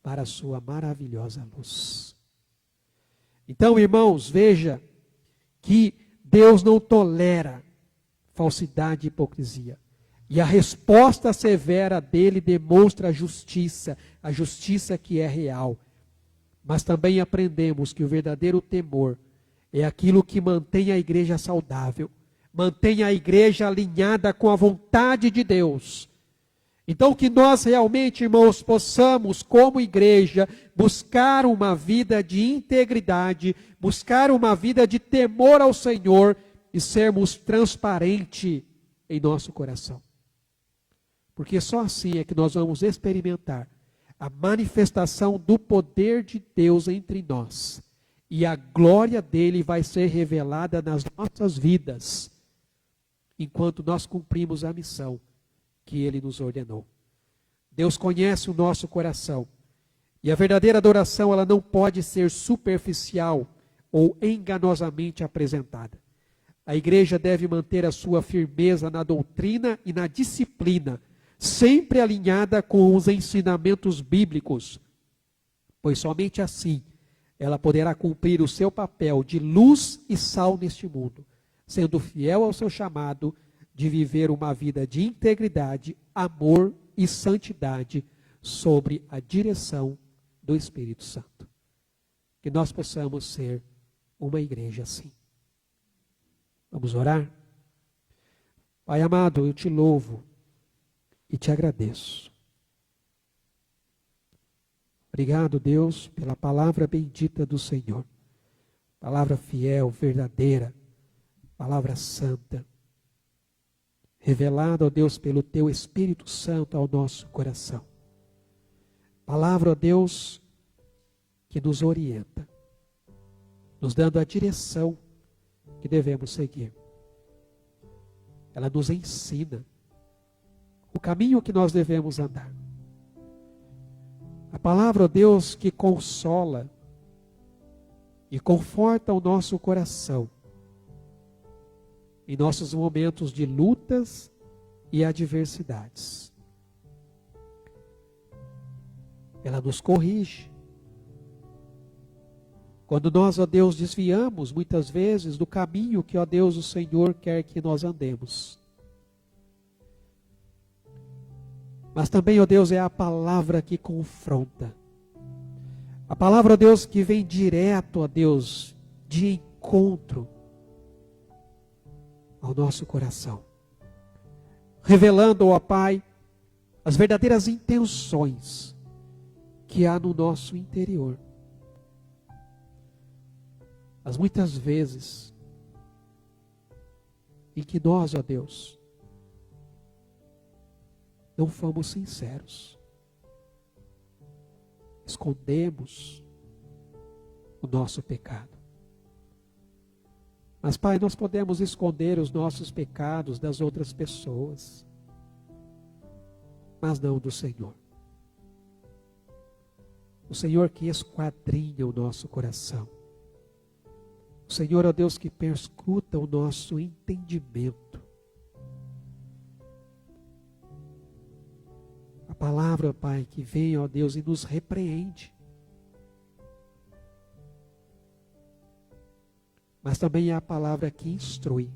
para a sua maravilhosa luz. Então, irmãos, veja que Deus não tolera falsidade e hipocrisia. E a resposta severa dele demonstra a justiça que é real. Mas também aprendemos que o verdadeiro temor é aquilo que mantém a igreja saudável, mantém a igreja alinhada com a vontade de Deus. Então que nós realmente, irmãos, possamos, como igreja, buscar uma vida de integridade, buscar uma vida de temor ao Senhor e sermos transparentes em nosso coração. Porque só assim é que nós vamos experimentar a manifestação do poder de Deus entre nós. E a glória dele vai ser revelada nas nossas vidas, enquanto nós cumprimos a missão que ele nos ordenou. Deus conhece o nosso coração. E a verdadeira adoração, ela não pode ser superficial ou enganosamente apresentada. A igreja deve manter a sua firmeza na doutrina e na disciplina, sempre alinhada com os ensinamentos bíblicos, pois somente assim ela poderá cumprir o seu papel de luz e sal neste mundo, sendo fiel ao seu chamado de viver uma vida de integridade, amor e santidade sobre a direção do Espírito Santo. Que nós possamos ser uma igreja assim. Vamos orar? Pai amado, eu te louvo e te agradeço. Obrigado, Deus, pela palavra bendita do Senhor. Palavra fiel, verdadeira, palavra santa. Revelada, ó Deus, pelo teu Espírito Santo ao nosso coração. Palavra, ó Deus, que nos orienta, nos dando a direção que devemos seguir. Ela nos ensina o caminho que nós devemos andar. A palavra, ó Deus, que consola e conforta o nosso coração em nossos momentos de lutas e adversidades. Ela nos corrige. Quando nós, ó Deus, desviamos muitas vezes do caminho que, ó Deus, o Senhor quer que nós andemos. Mas também, ó Deus, é a palavra que confronta. A palavra, ó Deus, que vem direto, ó Deus, de encontro ao nosso coração. Revelando, ó Pai, as verdadeiras intenções que há no nosso interior. As muitas vezes em que nós, ó Deus, não fomos sinceros. Escondemos o nosso pecado. Mas, Pai, nós podemos esconder os nossos pecados das outras pessoas, mas não do Senhor. O Senhor que esquadrinha o nosso coração. O Senhor, ó Deus, que perscruta o nosso entendimento. A palavra, Pai, que vem, ó Deus, e nos repreende. Mas também é a palavra que instrui.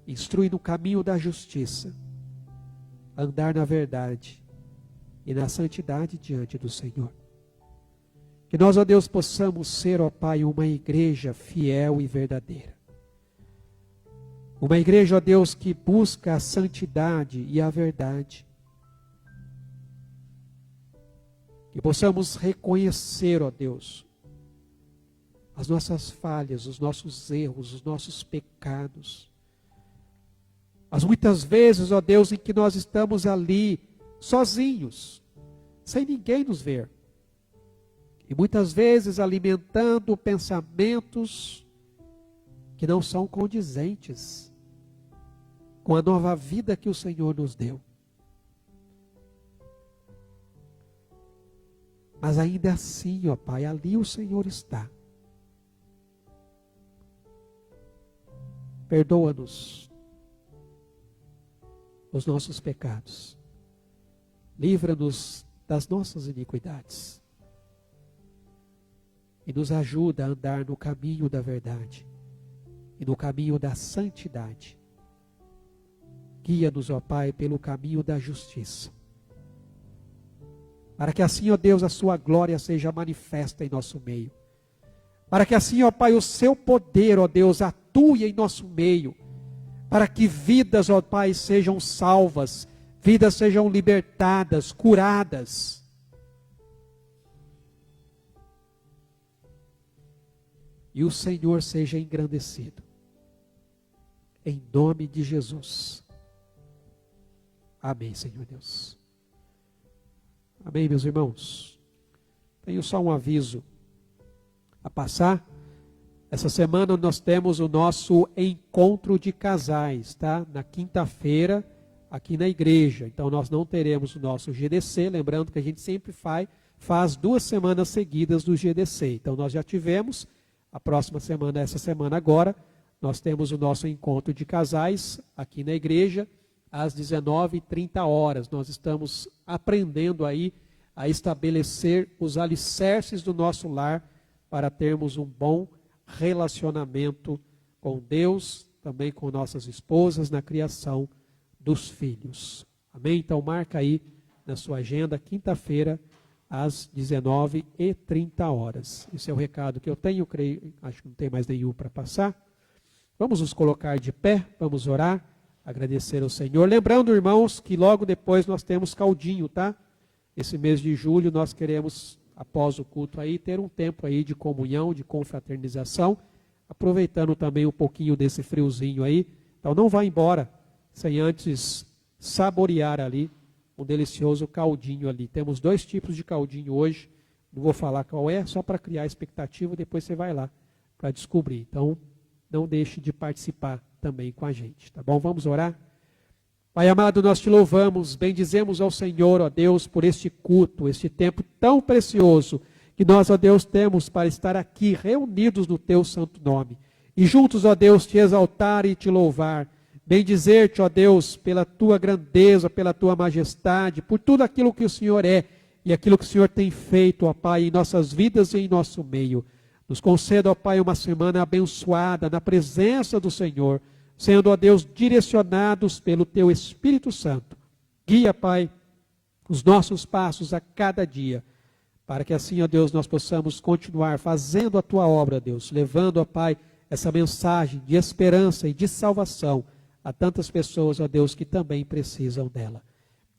Instrui no caminho da justiça, andar na verdade e na santidade diante do Senhor. Que nós, ó Deus, possamos ser, ó Pai, uma igreja fiel e verdadeira. Uma igreja, ó Deus, que busca a santidade e a verdade. Que possamos reconhecer, ó Deus, as nossas falhas, os nossos erros, os nossos pecados. As muitas vezes, ó Deus, em que nós estamos ali, sozinhos, sem ninguém nos ver. E muitas vezes alimentando pensamentos que não são condizentes com a nova vida que o Senhor nos deu. Mas ainda assim, ó Pai, ali o Senhor está. Perdoa-nos os nossos pecados. Livra-nos das nossas iniquidades. E nos ajuda a andar no caminho da verdade e no caminho da santidade. Guia-nos, ó Pai, pelo caminho da justiça. Para que assim, ó Deus, a sua glória seja manifesta em nosso meio. Para que assim, ó Pai, o seu poder, ó Deus, atue em nosso meio. Para que vidas, ó Pai, sejam salvas, vidas sejam libertadas, curadas. E o Senhor seja engrandecido. Em nome de Jesus. Amém, Senhor Deus. Amém, meus irmãos. Tenho só um aviso a passar. Essa semana nós temos o nosso encontro de casais, tá? Na quinta-feira, aqui na igreja. Então nós não teremos o nosso GDC, lembrando que a gente sempre faz 2 semanas seguidas do GDC. Então nós já tivemos, a próxima semana, essa semana agora, nós temos o nosso encontro de casais aqui na igreja, às 19h30. Nós estamos aprendendo aí a estabelecer os alicerces do nosso lar para termos um bom relacionamento com Deus, também com nossas esposas, na criação dos filhos. Amém? Então marca aí na sua agenda, quinta-feira, às 19h30. Esse é o recado que eu tenho, creio, acho que não tem mais nenhum para passar. Vamos nos colocar de pé, vamos orar, agradecer ao Senhor. Lembrando, irmãos, que logo depois nós temos caldinho, tá? Esse mês de julho nós queremos, após o culto aí, ter um tempo aí de comunhão, de confraternização, aproveitando também um pouquinho desse friozinho aí. Então não vá embora sem antes saborear ali um delicioso caldinho ali. Temos 2 tipos de caldinho hoje, não vou falar qual é, só para criar expectativa, depois você vai lá para descobrir. Então não deixe de participar também com a gente, tá bom? Vamos orar? Pai amado, nós te louvamos, bendizemos ao Senhor, ó Deus, por este culto, este tempo tão precioso que nós, ó Deus, temos para estar aqui reunidos no teu santo nome. E juntos, ó Deus, te exaltar e te louvar. Bendizer-te, ó Deus, pela tua grandeza, pela tua majestade, por tudo aquilo que o Senhor é e aquilo que o Senhor tem feito, ó Pai, em nossas vidas e em nosso meio. Nos conceda, ó Pai, uma semana abençoada na presença do Senhor, sendo, ó Deus, direcionados pelo Teu Espírito Santo. Guia, Pai, os nossos passos a cada dia, para que assim, ó Deus, nós possamos continuar fazendo a Tua obra, Deus, levando, ó Pai, essa mensagem de esperança e de salvação a tantas pessoas, ó Deus, que também precisam dela.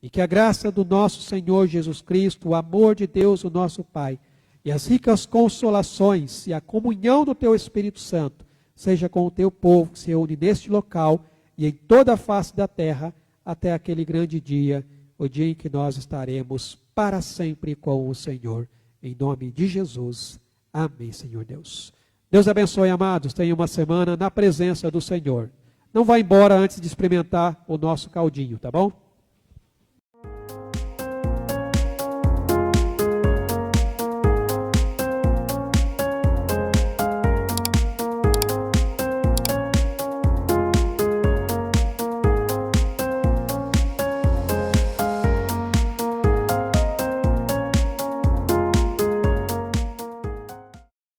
E que a graça do nosso Senhor Jesus Cristo, o amor de Deus, o nosso Pai, e as ricas consolações e a comunhão do Teu Espírito Santo, seja com o Teu povo que se reúne neste local e em toda a face da terra, até aquele grande dia, o dia em que nós estaremos para sempre com o Senhor. Em nome de Jesus. Amém, Senhor Deus. Deus abençoe, amados. Tenha uma semana na presença do Senhor. Não vá embora antes de experimentar o nosso caldinho, tá bom?